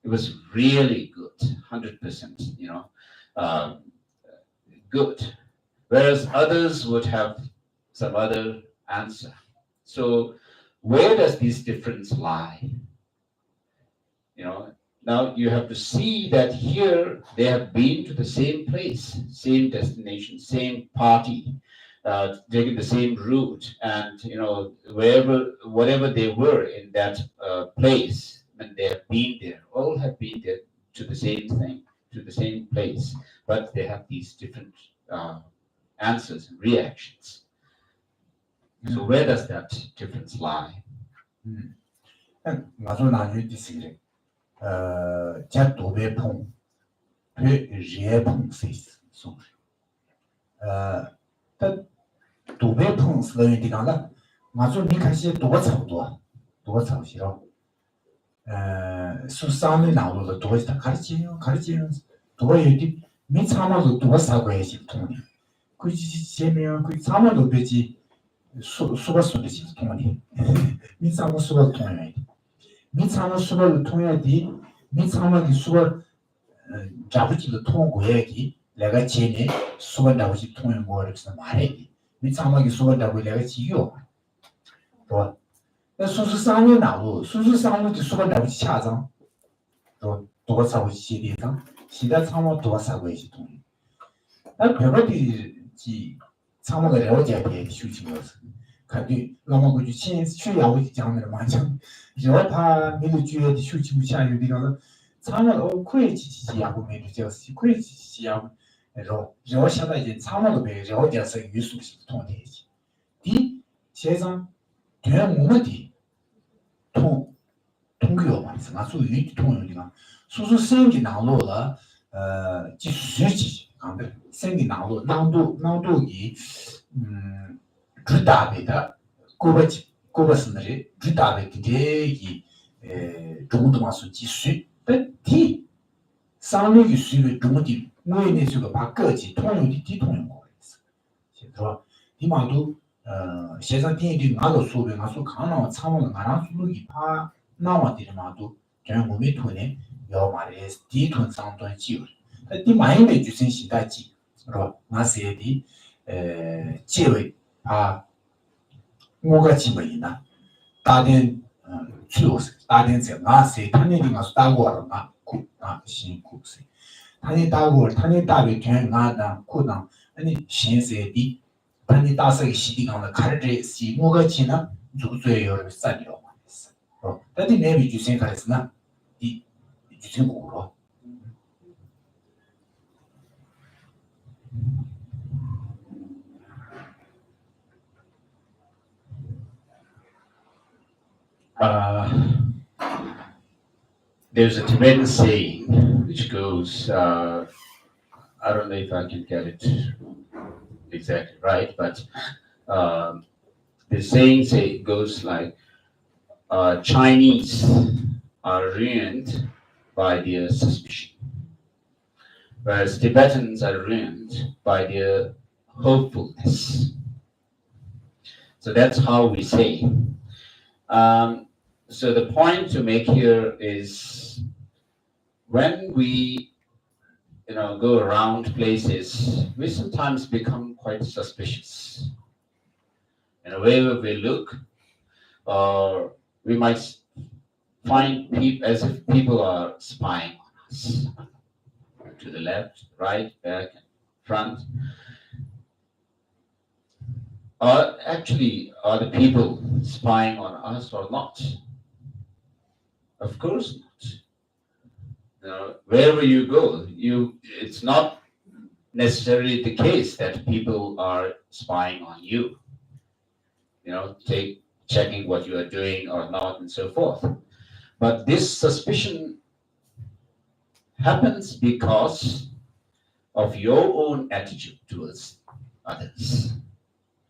it was really good, 100%, good. Whereas others would have some other answer. So where does this difference lie? Now you have to see that here they have been to the same place, same destination, same party, taking the same route, and whatever they were in that place, when they have been there, all have been there to the same thing, to the same place, but they have these different answers and reactions. So where does that difference lie? 我说哪句第四个，加多别碰，别热碰谁送谁，但多别碰是那地方了，我说你看些多差不多，多差些了，说上面那路的多是他看得见，多有的没差不多多少关系通的，估计前面估计差不多别去说个说的是通的，没差不多说个通的。 你常常说的同样的，你常常的说，找不起的通过的，那个前面说找不起通过的是嘛来的？你常常的说找不那个机用，是吧？那说是商业哪路？说是商业的说找不起家长，是吧？多少些地方，现在常常多少个一些通的，那别个的是常常的了解的事情了是。 看对，那么过去去要讲的嘛讲，要他没有觉得休息不下有的个，常常哦可以去要不没有就是，可以去要，然后现在人常常都被然后就是语速是同的些，第先生，对我们的通过嘛是嘛属于通用的个，所以生的难路了，就实际讲的生的难路的，最大的个别是那里最大的中的嘛是技术，但第上面的水的中的，我那是个把各级通用的地通用过来是吧？你嘛都现在电的俺都说的，俺说看了长了，俺说一怕那么的嘛都，这我们团呢要嘛的地团上段机会，但第慢一点就成现代机，是吧？俺写的结尾。 啊，我个基本呢，打点出是打点这啊谁，他那地方是打过了啊苦啊辛苦谁，他那打过，他那打的天啊的苦当，那你现在的，他那打是个西地方的，看着这是我个钱呢，做最有的三条嘛是，哦，但你那边就先开始呢，你就先过了。 There's a Tibetan saying which goes, I don't know if I can get it exactly right, but the saying goes like, Chinese are ruined by their suspicion, whereas Tibetans are ruined by their hopefulness. So that's how we say. So the point to make here is when we go around places, we sometimes become quite suspicious. Wherever we look, or we might find people as if people are spying on us. To the left, right, back, front. Actually, are the people spying on us or not? Of course not. Wherever you go, it's not necessarily the case that people are spying on you. Checking what you are doing or not, and so forth. But this suspicion happens because of your own attitude towards others.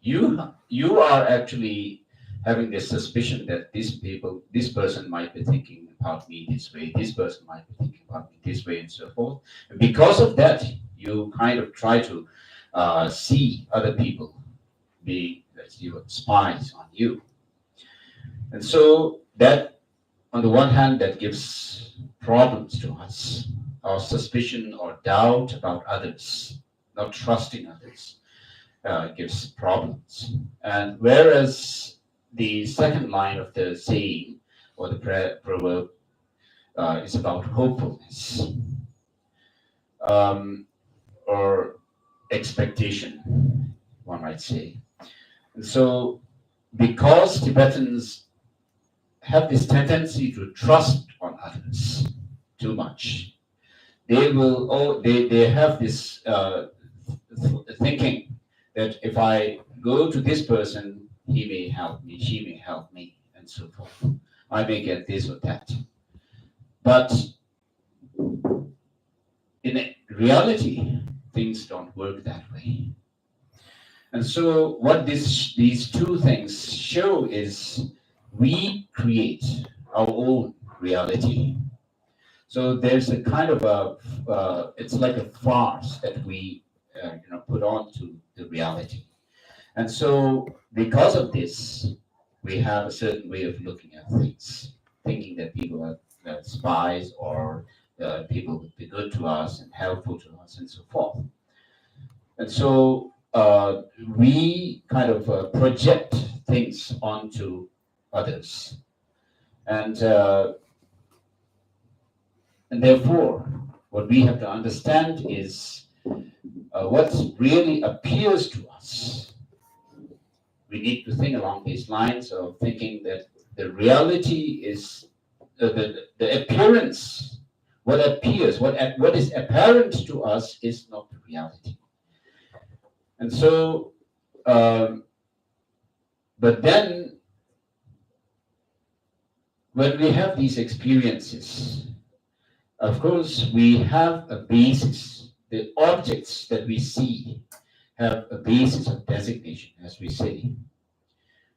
You are actually having this suspicion that this person might be thinking about me this way, this person might be thinking about me this way, and so forth. And because of that, you kind of try to see other people being your spies on you. And so that, on the one hand, that gives problems to us, our suspicion or doubt about others, not trusting others, gives problems. And whereas the second line of the saying or the proverb is about hopefulness or expectation, one might say. And so, because Tibetans have this tendency to trust on others too much, they have this thinking that if I go to this person, he may help me, she may help me, and so forth. I may get this or that. But in reality, things don't work that way. And so what these two things show is we create our own reality. So there's a kind of it's like a farce that we put on to the reality. And so because of this, we have a certain way of looking at things, thinking that people are spies or people would be good to us and helpful to us and so forth. And so we kind of project things onto others. And therefore, what we have to understand is what really appears to us. We need to think along these lines of thinking that the reality is the appearance, what appears, what is apparent to us is not the reality. And so, but then when we have these experiences, of course, we have a basis. The objects that we see have a basis of designation, as we say.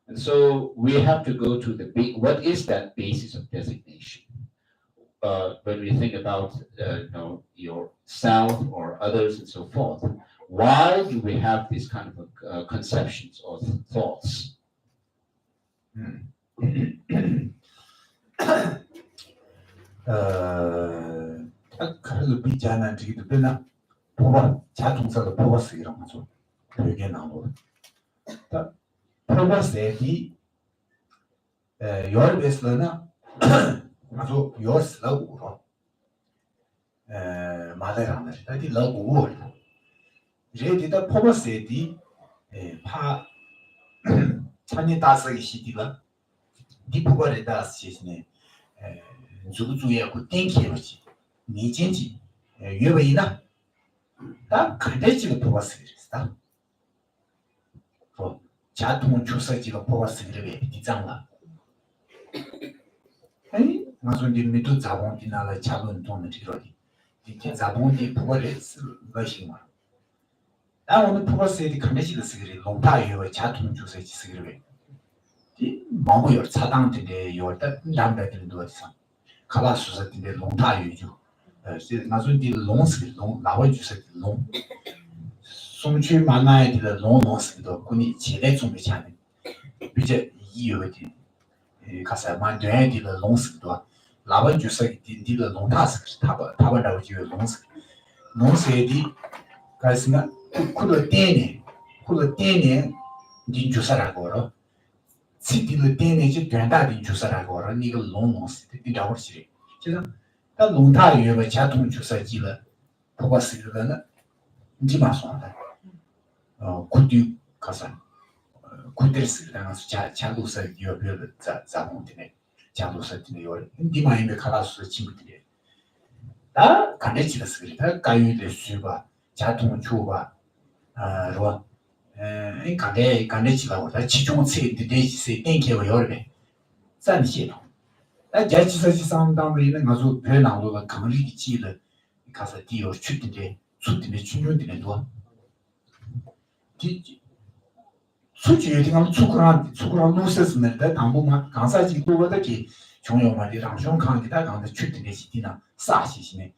And so we have to go to what is that basis of designation? When we think about yourself or others and so forth, why do we have these kind of conceptions or thoughts? 그래도 비자는 저기도 되나 보바 자동차도 보바스 이런 거죠. 되게 나오고. 보바스에디 열베스나 아주 열스라고 말해라는 거지. 라고 제디다 보바스에디 파 찬이 다스기 시디가 디포거에 다스시네 주주야고 땡기요지 니진지 유베이나 다 간대지가 보바스기랬다. 자동 주사지가 보바스기를 비장라. 아니 맞은디 미도 자본디나라 자본 돈을 들어리. 이게 자본디 보거를 쓰시마. 나 오늘 보바스에디 간대지가 쓰기를 롱타이어 자동 주사지 쓰기를 이 뭐고요 차당인데 요다 남배들도 어디서 가라수사인데 롱타이어죠. 맞은디 롱스 롱 나와 주사지 롱 송취 만나야 될 롱스도 군이 제대 준비지 않은 이제 이유지 가서 만져야 될 롱스도 나와 주사지 딘디를 롱타스 타버라고 지요 롱스에디 가스나 쿨로 때네 딘 주사라고로 시티를 때네지 된다딘 주사라고로 니가 롱스 딘다고 시리 그래서 다 롱타이어가 자동 주사지를 보바스기는 니마송다 구디 가서 구데스 나가서 자도서 유별을 자본들네 자도서들네 요 니마이메 가라서 친구들이 다 간대지라서 그래 가유의 수바 자동 주바 로 간대지라고 다 지종체 대대시 땡겨요 여러분 산시로 나 자치서지 상담을 가서 배나오가 강력히 지를 가서 디어 출인데 수들의 충분들에도 수지에 지금 축구랑 노세스는 당분간 강사지 그거들이 종용만이랑 좀 강기다 강의 출인의 시기나 사시시네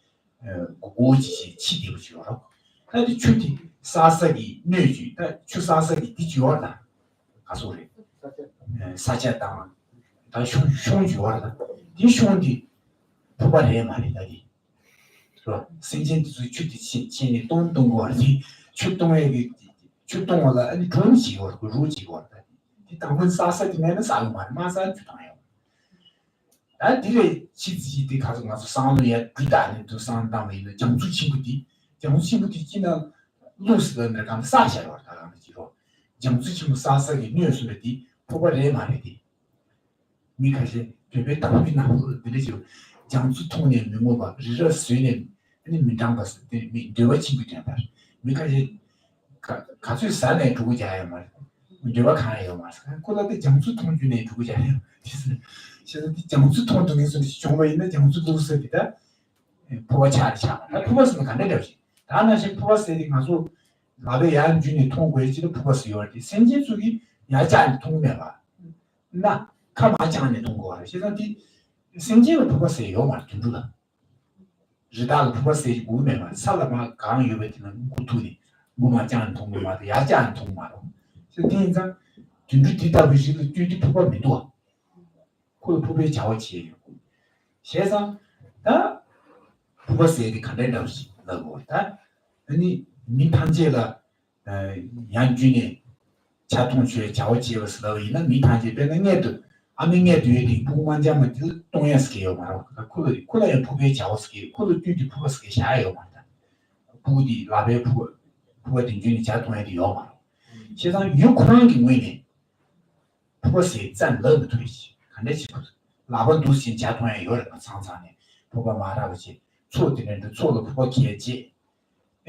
고지시 치디부지요. 근데 출이 사사기 내주 다 추사사기 뒤지어라. 가소리 사자당 다 숑주어다 이 숑디 부발해 말이다디 그 생진지 주디 신이 동동거리 출동을 아니 동지고 그 루지고 이 당분 사사디는 사고만 마산 주당해요 아 뒤에 치지디 가서 상루에 비단이 또 상당히 있는 정수 친구디 지는 루스는 감 사샤로 가는 지로 정수 친구 사사기 뉴스들이 부발해 말이디 미카시 베베 답이 나고 되죠 장수 통에 명호가 리저 수행에 아니 민당가스 미 되어 친구 되다 미카시 가수 산에 두고 자야 말 우리가 가요 말 그러다 장수 통준에 두고 자요 그래서 장수 통 중에서 정말 있는 장수 도서이다 포화차차 포화스는 간대려지 다나시 포화스에 가서 나의 양준이 통고해지는 포화스 요리 생제속이 야자 통매가 나 가만히 통고하래 세상에 생제를 포화스에 요말 둔주다 지다가 포화스에 무매만 살아마 강요베티는 구투니 무마장 통고마도 야자 통마로 세상에 둔주 뒤다비시도 뒤뒤 포화 미도 그 포배 자원치예요 세상 다 포화스에 간대려지 나고 다 아니 민탄제가 양준이 자통주의 자원치에서 있는 민탄제 배는 애도 아민게 뒤에 부만자만 동양스케요 말로 콜라에 포배 자원스케 콜로 뒤뒤 포스케 샤요 말다 부디 라베 부가 등준이 자통에도 요 말로 세상 유코한 경우에는 포스에占了的推西간대 싶어 라번 도시 자통에 요를 상상해 포가 말하듯이错的人错了포가 기회지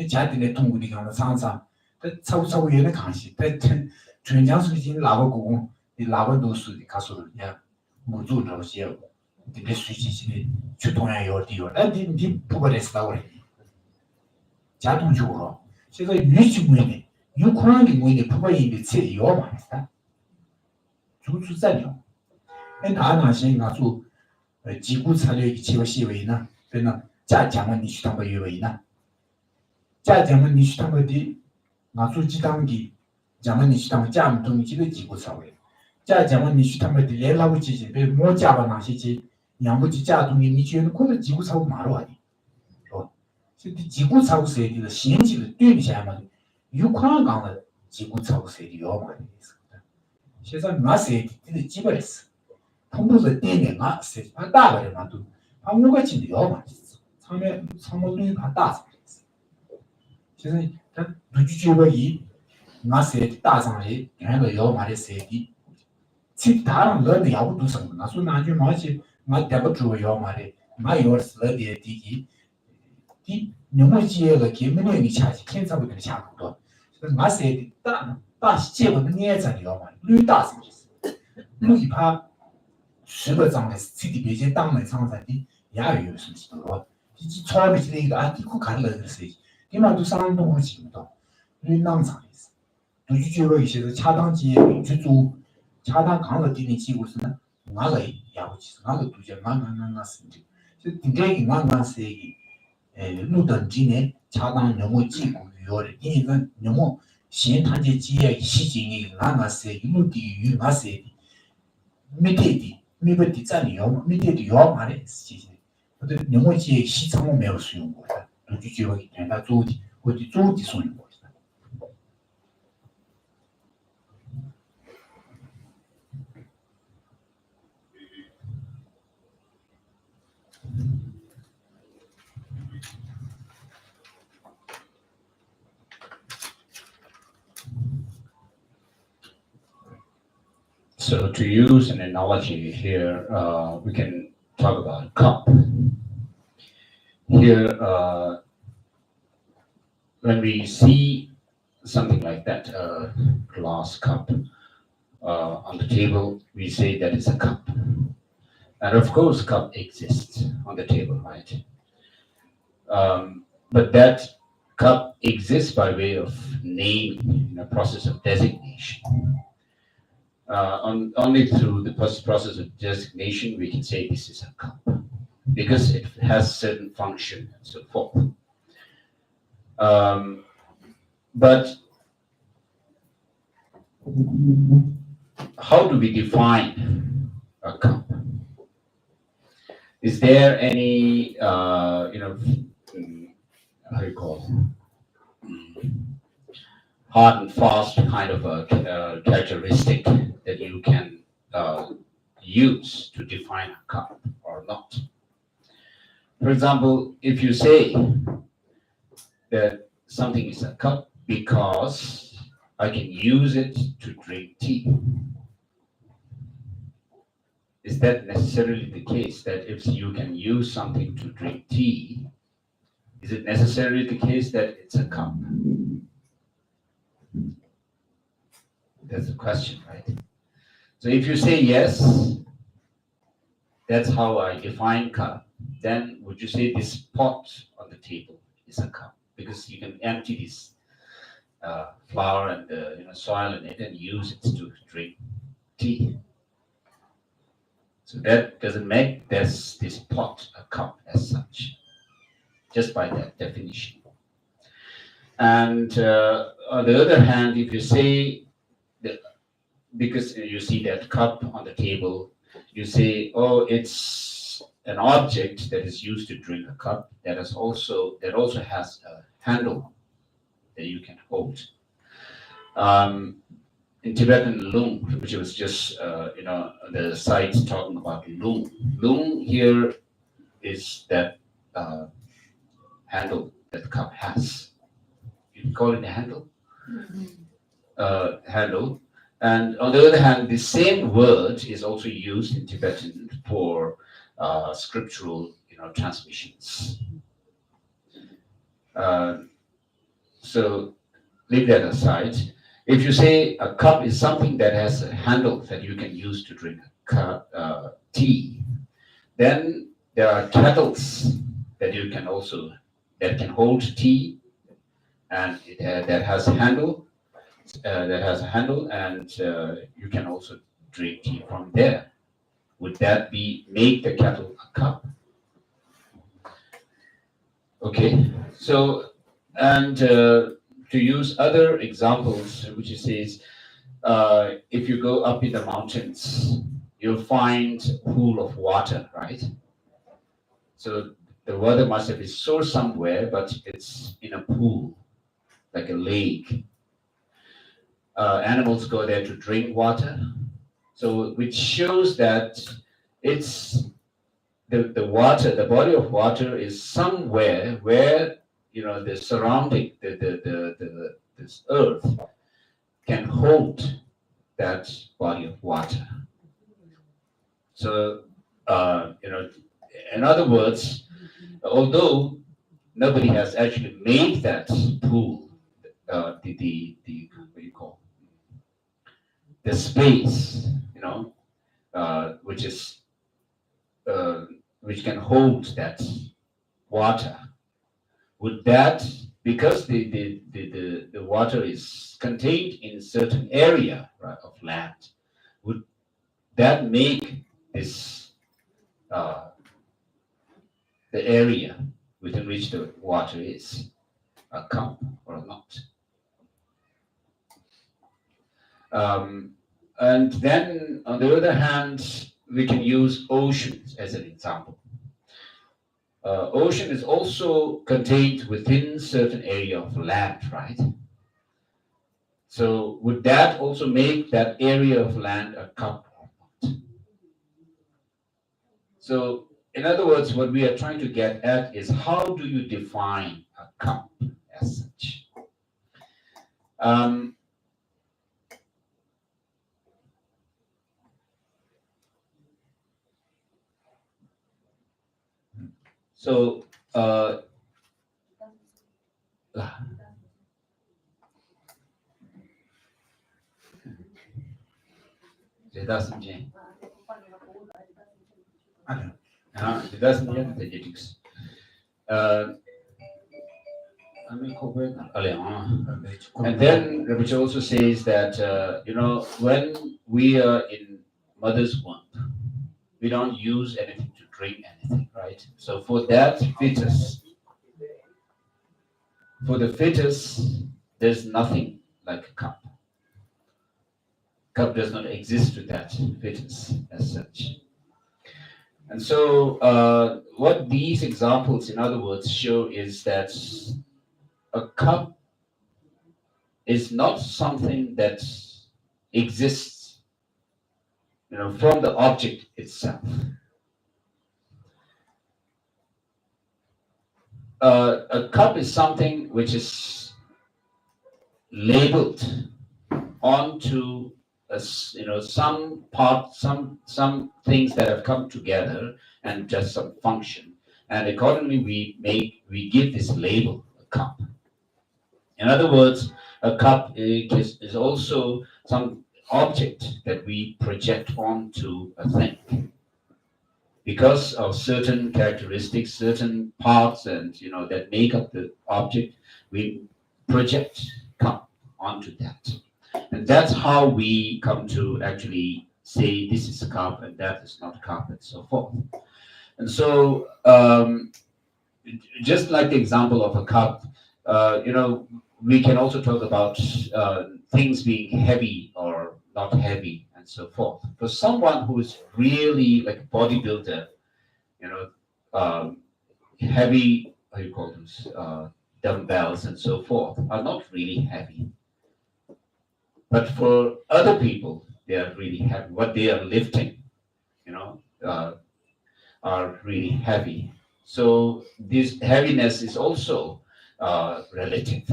자들의 통구리 가는 상상 차우차우 얘는 강시 전장수진 라버고 이 라버도스 가서 야 무주로 시에 근데 수지진이 주동에 요디요 니 부버렸다고 그래 자동적으로 그래서 유지무이네 유코한기 무이네 부버인데 제 요만다 주주자료 나나신 가서 지구 사료의 지구 시위나 그러나 자장은 이슈한 거 유의나 자장은 이슈한 거디 나수 지당기 장은 이슈한 장 동지의 지구 사회 자장은 이슈한 거디 레라고 지지 배 모자바 나시지 양부지 자동이 미주는 그 지구 사회 말로 하니 그 지구 사회에 그 신지를 뛰기야만 유宽강의 지구 사회에 요만이 있습니다. 세상 나세에 그 지벌했어. 통부서 때문에 나세 다다버려만도 아무가 진짜 요만 있어. 상모들이 다 다서 그래서 누주주의이 나세 다상에 그냥 요만의 세디 즉 다른 러는 야구도 성 나서 나중에 마치 나 대버주의 요만에 마이어스러디에 디기 이 영어지에가 기문이 차지 ken사부터 차고도 그래서 나세 다시 제거는 예전이요 말绿大 绿파 10个章的 city 北京当的上山的也有什么事的这처음에这个啊그 간을 그랬어요. 이만도 상동을 지금도绿浪상에서 도주주의가 있어서 차당지에 주주 차당 강을 뛰는 지구에서는 나가 야구지 나가 두제 만만한가스인지 굉장히 만만세기 루던지네 차당 너무 지구 요를 이는 너무 신탄제 지에 시진이 나가세 루디 유나세 밑에디 밑에 자리요 밑에도 요 말에 시진 근데 너무 지에 시청을 매우 수용 거다 도주지가 된다 조디 어디 조디 손인 거다 So to use an analogy here, we can talk about a cup. Here, when we see something like that, a glass cup on the table, we say that it's a cup. And of course, cup exists on the table, right? But that cup exists by way of naming, in a process of designation. Only through the process of designation we can say this is a cup, because it has certain function and so forth. But how do we define a cup? Is there any, how you call hard and fast kind of a characteristic that you can use to define a cup or not? For example, if you say that something is a cup because I can use it to drink tea, is that necessarily the case that if you can use something to drink tea, is it necessarily the case that it's a cup? That's the question, right? So if you say yes, that's how I define cup, then would you say this pot on the table is a cup? Because you can empty this flour and soil in it and use it to drink tea. So that doesn't make this pot a cup as such, just by that definition. And on the other hand, if you say that, because you see that cup on the table, you say, oh, it's an object that is used to drink a cup that also has a handle that you can hold. In Tibetan, lung, which was just the site talking about lung. Lung here is that handle that the cup has. You can call it a handle. Handle. And on the other hand, the same word is also used in Tibetan for scriptural, transmissions. So leave that aside. If you say a cup is something that has a handle that you can use to drink tea, then there are kettles that you can also that can hold tea, and that has a handle. And you can also drink tea from there. Would that make the kettle a cup? Okay, so and to use other examples, which says, if you go up in the mountains, you'll find a pool of water, right? So the water must have been stored somewhere, but it's in a pool, like a lake. Animals go there to drink water, so which shows that it's the water, the body of water is somewhere where the surrounding, this earth can hold that body of water. So in other words, although nobody has actually made that pool, what do you call the space, which is which can hold that water. Would that, because the water is contained in a certain area, right, of land, would that make this the area within which the water is a cup or not? And then, on the other hand, we can use oceans as an example. Ocean is also contained within certain area of land, right? So would that also make that area of land a cup or not? So in other words, what we are trying to get at is, how do you define a cup as such? So and then Rinpoche also says that when we are in mother's womb, we don't use anything to drink anything, right? So for that fetus, there's nothing like a cup. cup does not exist to that fitness as such. And so, what these examples, in other words, show is that a cup is not something that exists, from the object itself. A cup is something which is labeled onto some part, some things that have come together and just some function, and accordingly we give this label a cup. In other words, a cup is also some object that we project onto a thing because of certain characteristics, certain parts, and that make up the object. We project cup onto that. And that's how we come to actually say this is a cup and that is not a cup and so forth. And so, just like the example of a cup, we can also talk about things being heavy or not heavy and so forth. For someone who is really like a bodybuilder, heavy, how you call those, dumbbells and so forth are not really heavy. But for other people, they are really heavy. What they are lifting, are really heavy. So this heaviness is also relative.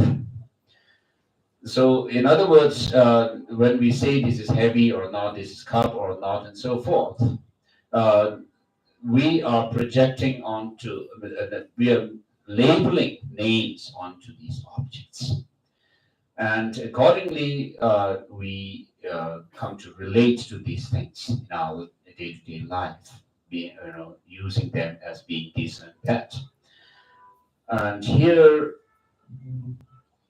So in other words, when we say this is heavy or not, this is cup or not, and so forth, we are projecting onto, we are labeling names onto these objects. And accordingly, we come to relate to these things in our day-to-day life, using them as being this and that. And here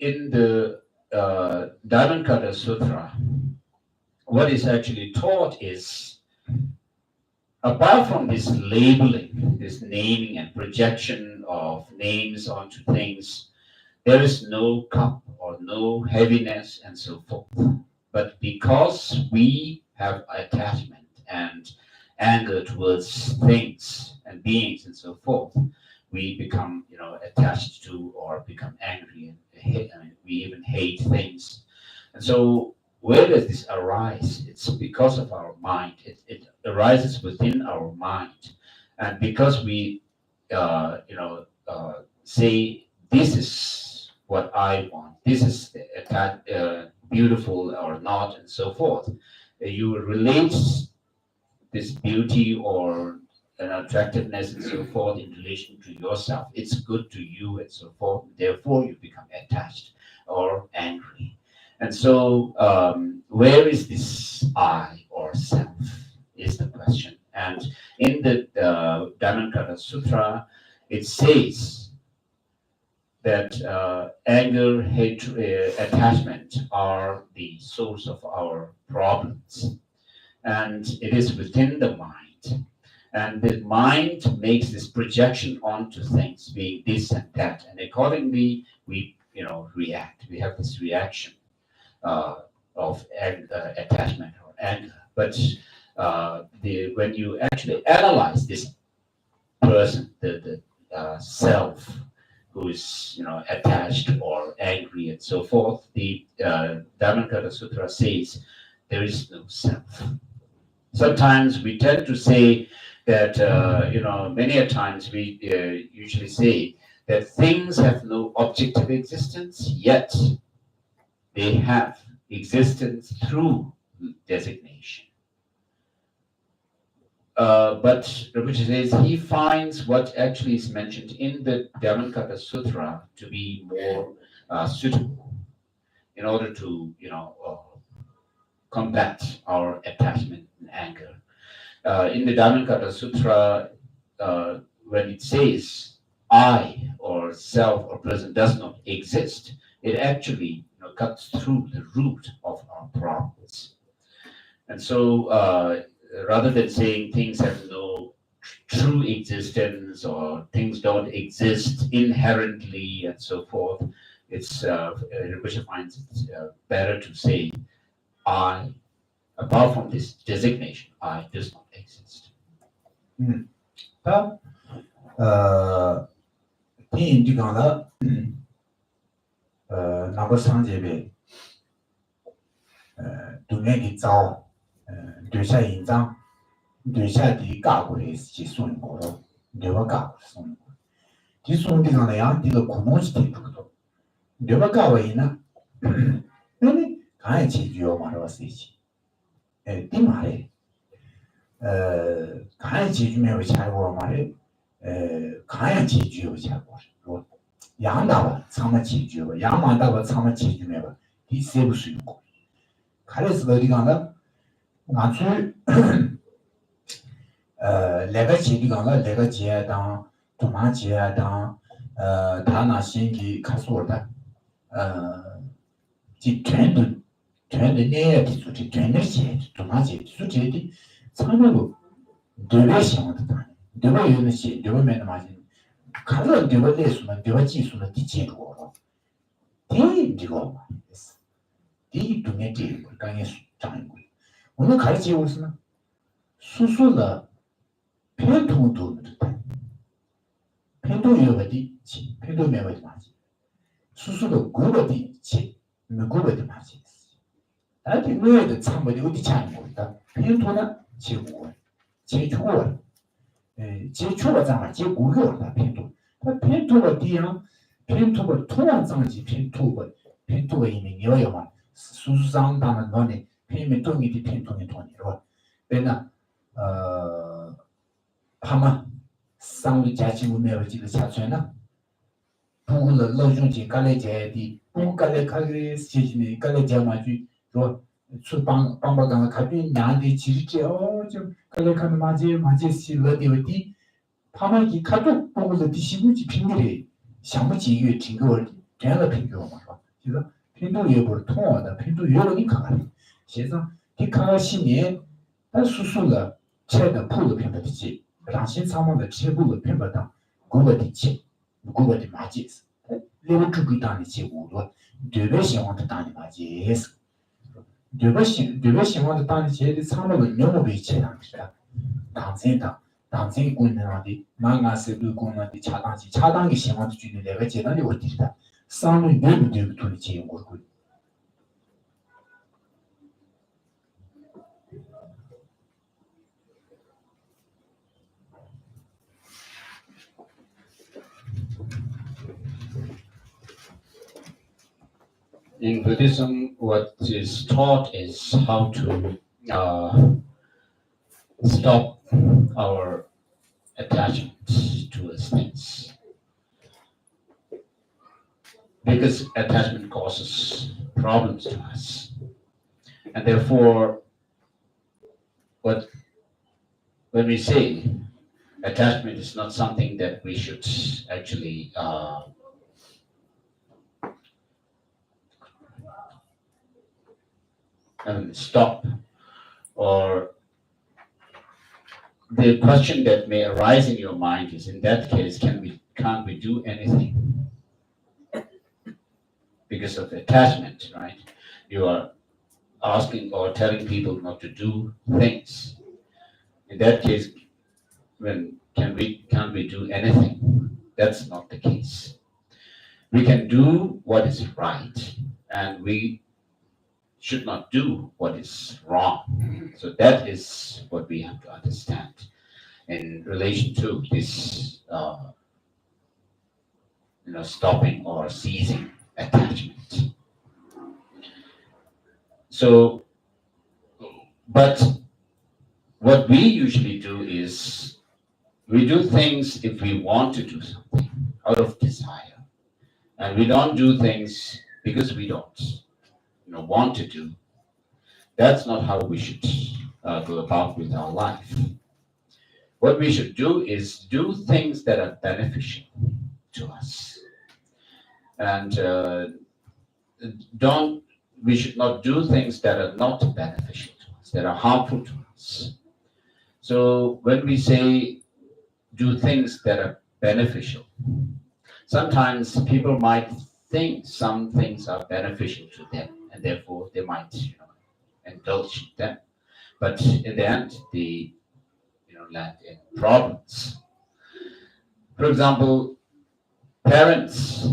in the Dhammapada Sutra, what is actually taught is, apart from this labeling, this naming and projection of names onto things, there is no cup or no heaviness and so forth. But because we have attachment and anger towards things and beings and so forth, we become, attached to or become angry and we even hate things. And so, where does this arise? It's because of our mind. It arises within our mind, and because we, say this is what I want, this is beautiful or not, and so forth. You relate this beauty or an attractiveness and so forth in relation to yourself. It's good to you and so forth. Therefore, you become attached or angry. And so, where is this I or self is the question. And in the Dhammapada Sutra, it says that anger, hatred, attachment are the source of our problems. And it is within the mind. And the mind makes this projection onto things, being this and that. And accordingly, we react. We have this reaction of attachment or anger. But when you actually analyze this person, the self, who is attached or angry and so forth, the Dhammapada Sutra says there is no self. Sometimes we tend to say that many a times we usually say that things have no objective existence, yet they have existence through designation. But Rinpoche says he finds what actually is mentioned in the Dhammapada Sutra to be more suitable in order to, combat our attachment and anger. In the Dhammapada Sutra, when it says I or self or person does not exist, it actually cuts through the root of our problems. And so, rather than saying things have no true existence or things don't exist inherently and so forth, it's Rinpoche finds it better to say I apart from this designation, I does not exist. 다 인디가나 나고 상제베 동네기 자 되샤 인장 되샤디 가고에 지순 거로 내가 가고 손 디순디가나 양디가 구멍이 되거든 내가 가와이나 아니 가야 지주요 말하시지 디 말에 가야 지주면 잘고 말에 가야 지주요 잘고 양다와 참아 지주요 양만다와 참아 지주면 이 세부 수 있고 그래서 어디가나 아주 내가 지디가나 내가 지야당 도마 지야당 다나 신기 가수다 지 트렌드 내야 기술이 트렌드지 도마지 수제디 참여로 되게 시험다 되게 유는시 되게 맨 맞이 가서 되게 레슨은 되게 지수는 뒤지고 뒤지고 이 동네 뒤 강에 장고 오늘 가르치고 있으면 수수가 편통도 편도 여어디 편도 매어디 맞지 수수도 고어디 고어디 맞지 나한테 뭐에도 참어디 어디 차는 거다 편도나 제고 제초가 제초가 장아 제고요다 편도 편도가 뒤랑 편도가 통한장지 편도가 이미 여여만 수수상당한 거네 편이 통이디 편통이 통이로 내가 파마 상위 자치부 매어지를 찾잖아 부글을 넣어준지 깔래제디 부깔래 가게 시지네 깔래제마주 로 출방 방방강 가비 나한테 지르지 좀 깔래카는 맞지 실러디어디 파마기 카톡 부글을 뒤시부지 핑계래 샤무지 이게 징거를 대나 핑계고 막 그래서 핀도 예보를 통하다 핀도 여러니 가가리 그래서 디카시니 나 수수가 체的铺的偏不的气，让新仓忙的切布的偏不当，古个的气，古个的马节是，另外这个当的气无多，对外希望的当的马节是，对外希望的当的气的仓忙的任务被切当的，当真功能的，马鞍是对功能的恰当的希望的距离那个阶段的问题的，上面对不对不对的接用过过。In Buddhism, what is taught is how to stop our attachment towards things. Because attachment causes problems to us. And therefore, when we say attachment is not something that we should actually stop, or the question that may arise in your mind is, in that case, can't we do anything because of attachment, right? You are asking or telling people not to do things. In that case, can't we do anything? That's not the case. We can do what is right, and we should not do what is wrong. So that is what we have to understand in relation to this, stopping or ceasing attachment. So, but what we usually do is we do things if we want to do something out of desire, and we don't do things because we don't want to do. That's not how we should go about with our life. What we should do is do things that are beneficial to us, and we should not do things that are not beneficial to us, that are harmful to us. So when we say do things that are beneficial, sometimes people might think some things are beneficial to them, and therefore they might indulge in them. but in the end, they land in problems. For example, parents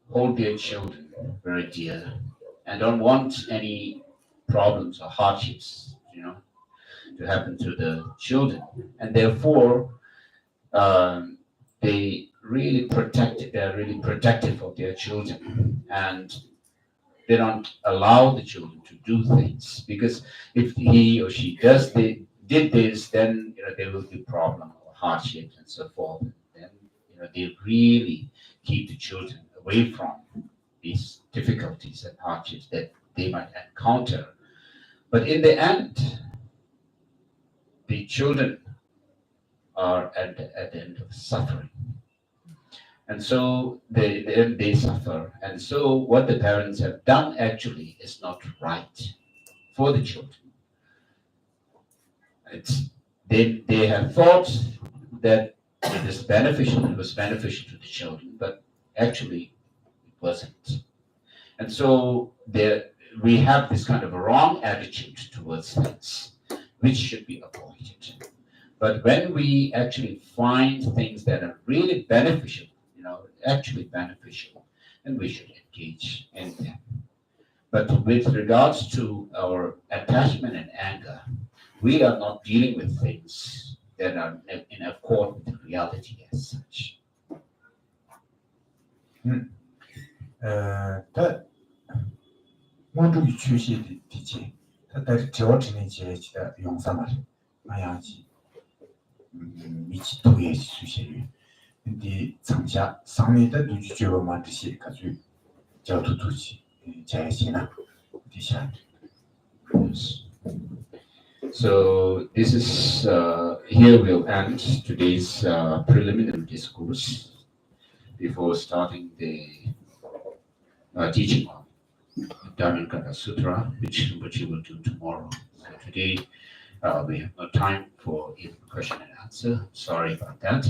hold their children very dear and don't want any problems or hardships, to happen to the children, and therefore they really they're really protective of their children, and they don't allow the children to do things, because if he or she did this, then there will be problem or hardships and so forth. And then they really keep the children away from these difficulties and hardships that they might encounter. But in the end, the children are at the end of suffering. And so they suffer. And so what the parents have done actually is not right for the children. They have thought that it was beneficial to the children, but actually it wasn't. And so we have this kind of a wrong attitude towards things, which should be avoided. But when we actually find things that are really beneficial, actually beneficial, then we should engage in them. But with regards to our attachment and anger, we are not dealing with things that are in accord with reality as such. 다 먼저 주시 디지 다 저어지는 지에다 용사말 마야지 미치 도에 수시를 근데 상下상面的누주죠 만듯이 가지고 저도도지 자야시나 디샤. Yes. So this is here we'll end today's preliminary discourse before starting the teaching on Dharmakaya Sutra, which we will do tomorrow. So today we have no time for even question and answer. Sorry about that.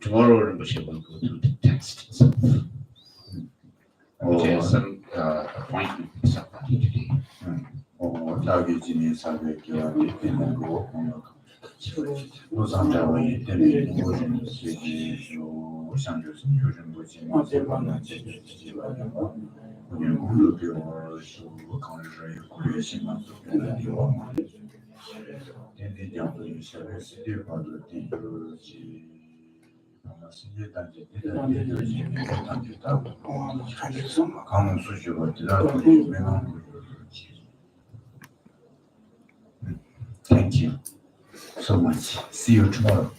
Tomorrow Rinpoche will go through the text itself. Rinpoche has some appointment with somebody today. 자기진이 사백기와 되는고 노상자원이 때문에 모든 세계로 상주선 요즘 보지 마세만한 제지지와요. 오늘 공부 배워서 강의를 구해시만 속에는 대대장도 시작을 시대 봐도 되지. 아마스에 단지 대단히 단지다고 강원 수주가 대단히 유명한 Thank you so much. See you tomorrow.